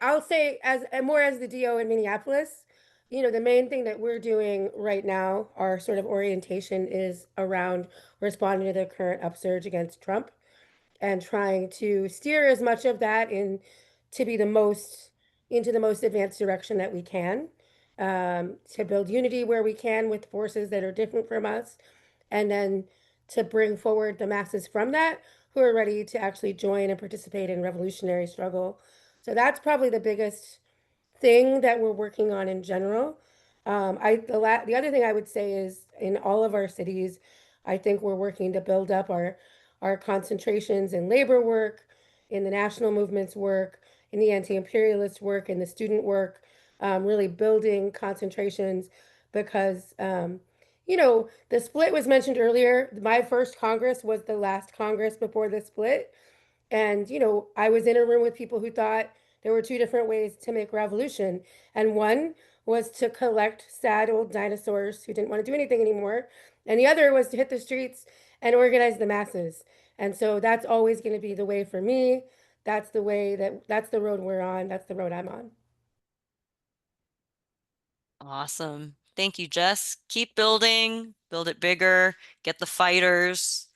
S5: I'll say as more as the DO in Minneapolis, the main thing that we're doing right now, our sort of orientation is around responding to the current upsurge against Trump. and trying to steer as much of that in to be the most into the most advanced direction that we can, to build unity where we can with forces that are different from us, and then to bring forward the masses from that who are ready to actually join and participate in revolutionary struggle. So that's probably the biggest thing that we're working on in general. The other thing I would say is in all of our cities, I think we're working to build up our concentrations in labor work, in the national movements work, in the anti-imperialist work, in the student work, really building concentrations because the split was mentioned earlier. My first Congress was the last Congress before the split. And, I was in a room with people who thought there were two different ways to make revolution. And one was to collect sad old dinosaurs who didn't want to do anything anymore. And the other was to hit the streets and organize the masses. And so that's always going to be the way for me. That's the road we're on. That's the road I'm on.
S1: Awesome. Thank you, Jess. Keep building, build it bigger, get the fighters,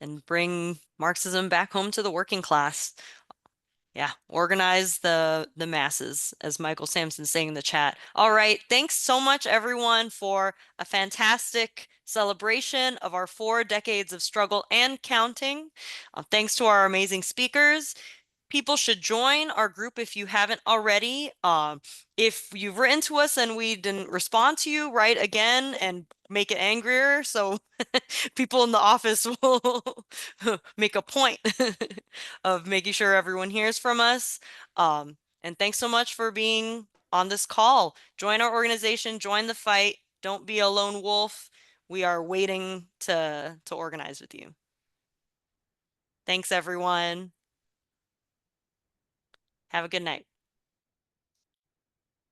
S1: and bring Marxism back home to the working class. Yeah, organize the masses, as Michael Sampson's saying in the chat. All right, thanks so much, everyone, for a fantastic celebration of our 4 decades of struggle and counting. Thanks to our amazing speakers. People should join our group if you haven't already. If you've written to us and we didn't respond to you, write again and make it angrier so people in the office will make a point of making sure everyone hears from us. And thanks so much for being on this call. Join our organization, join the fight. Don't be a lone wolf. We are waiting to organize with you. Thanks, everyone. Have a good night.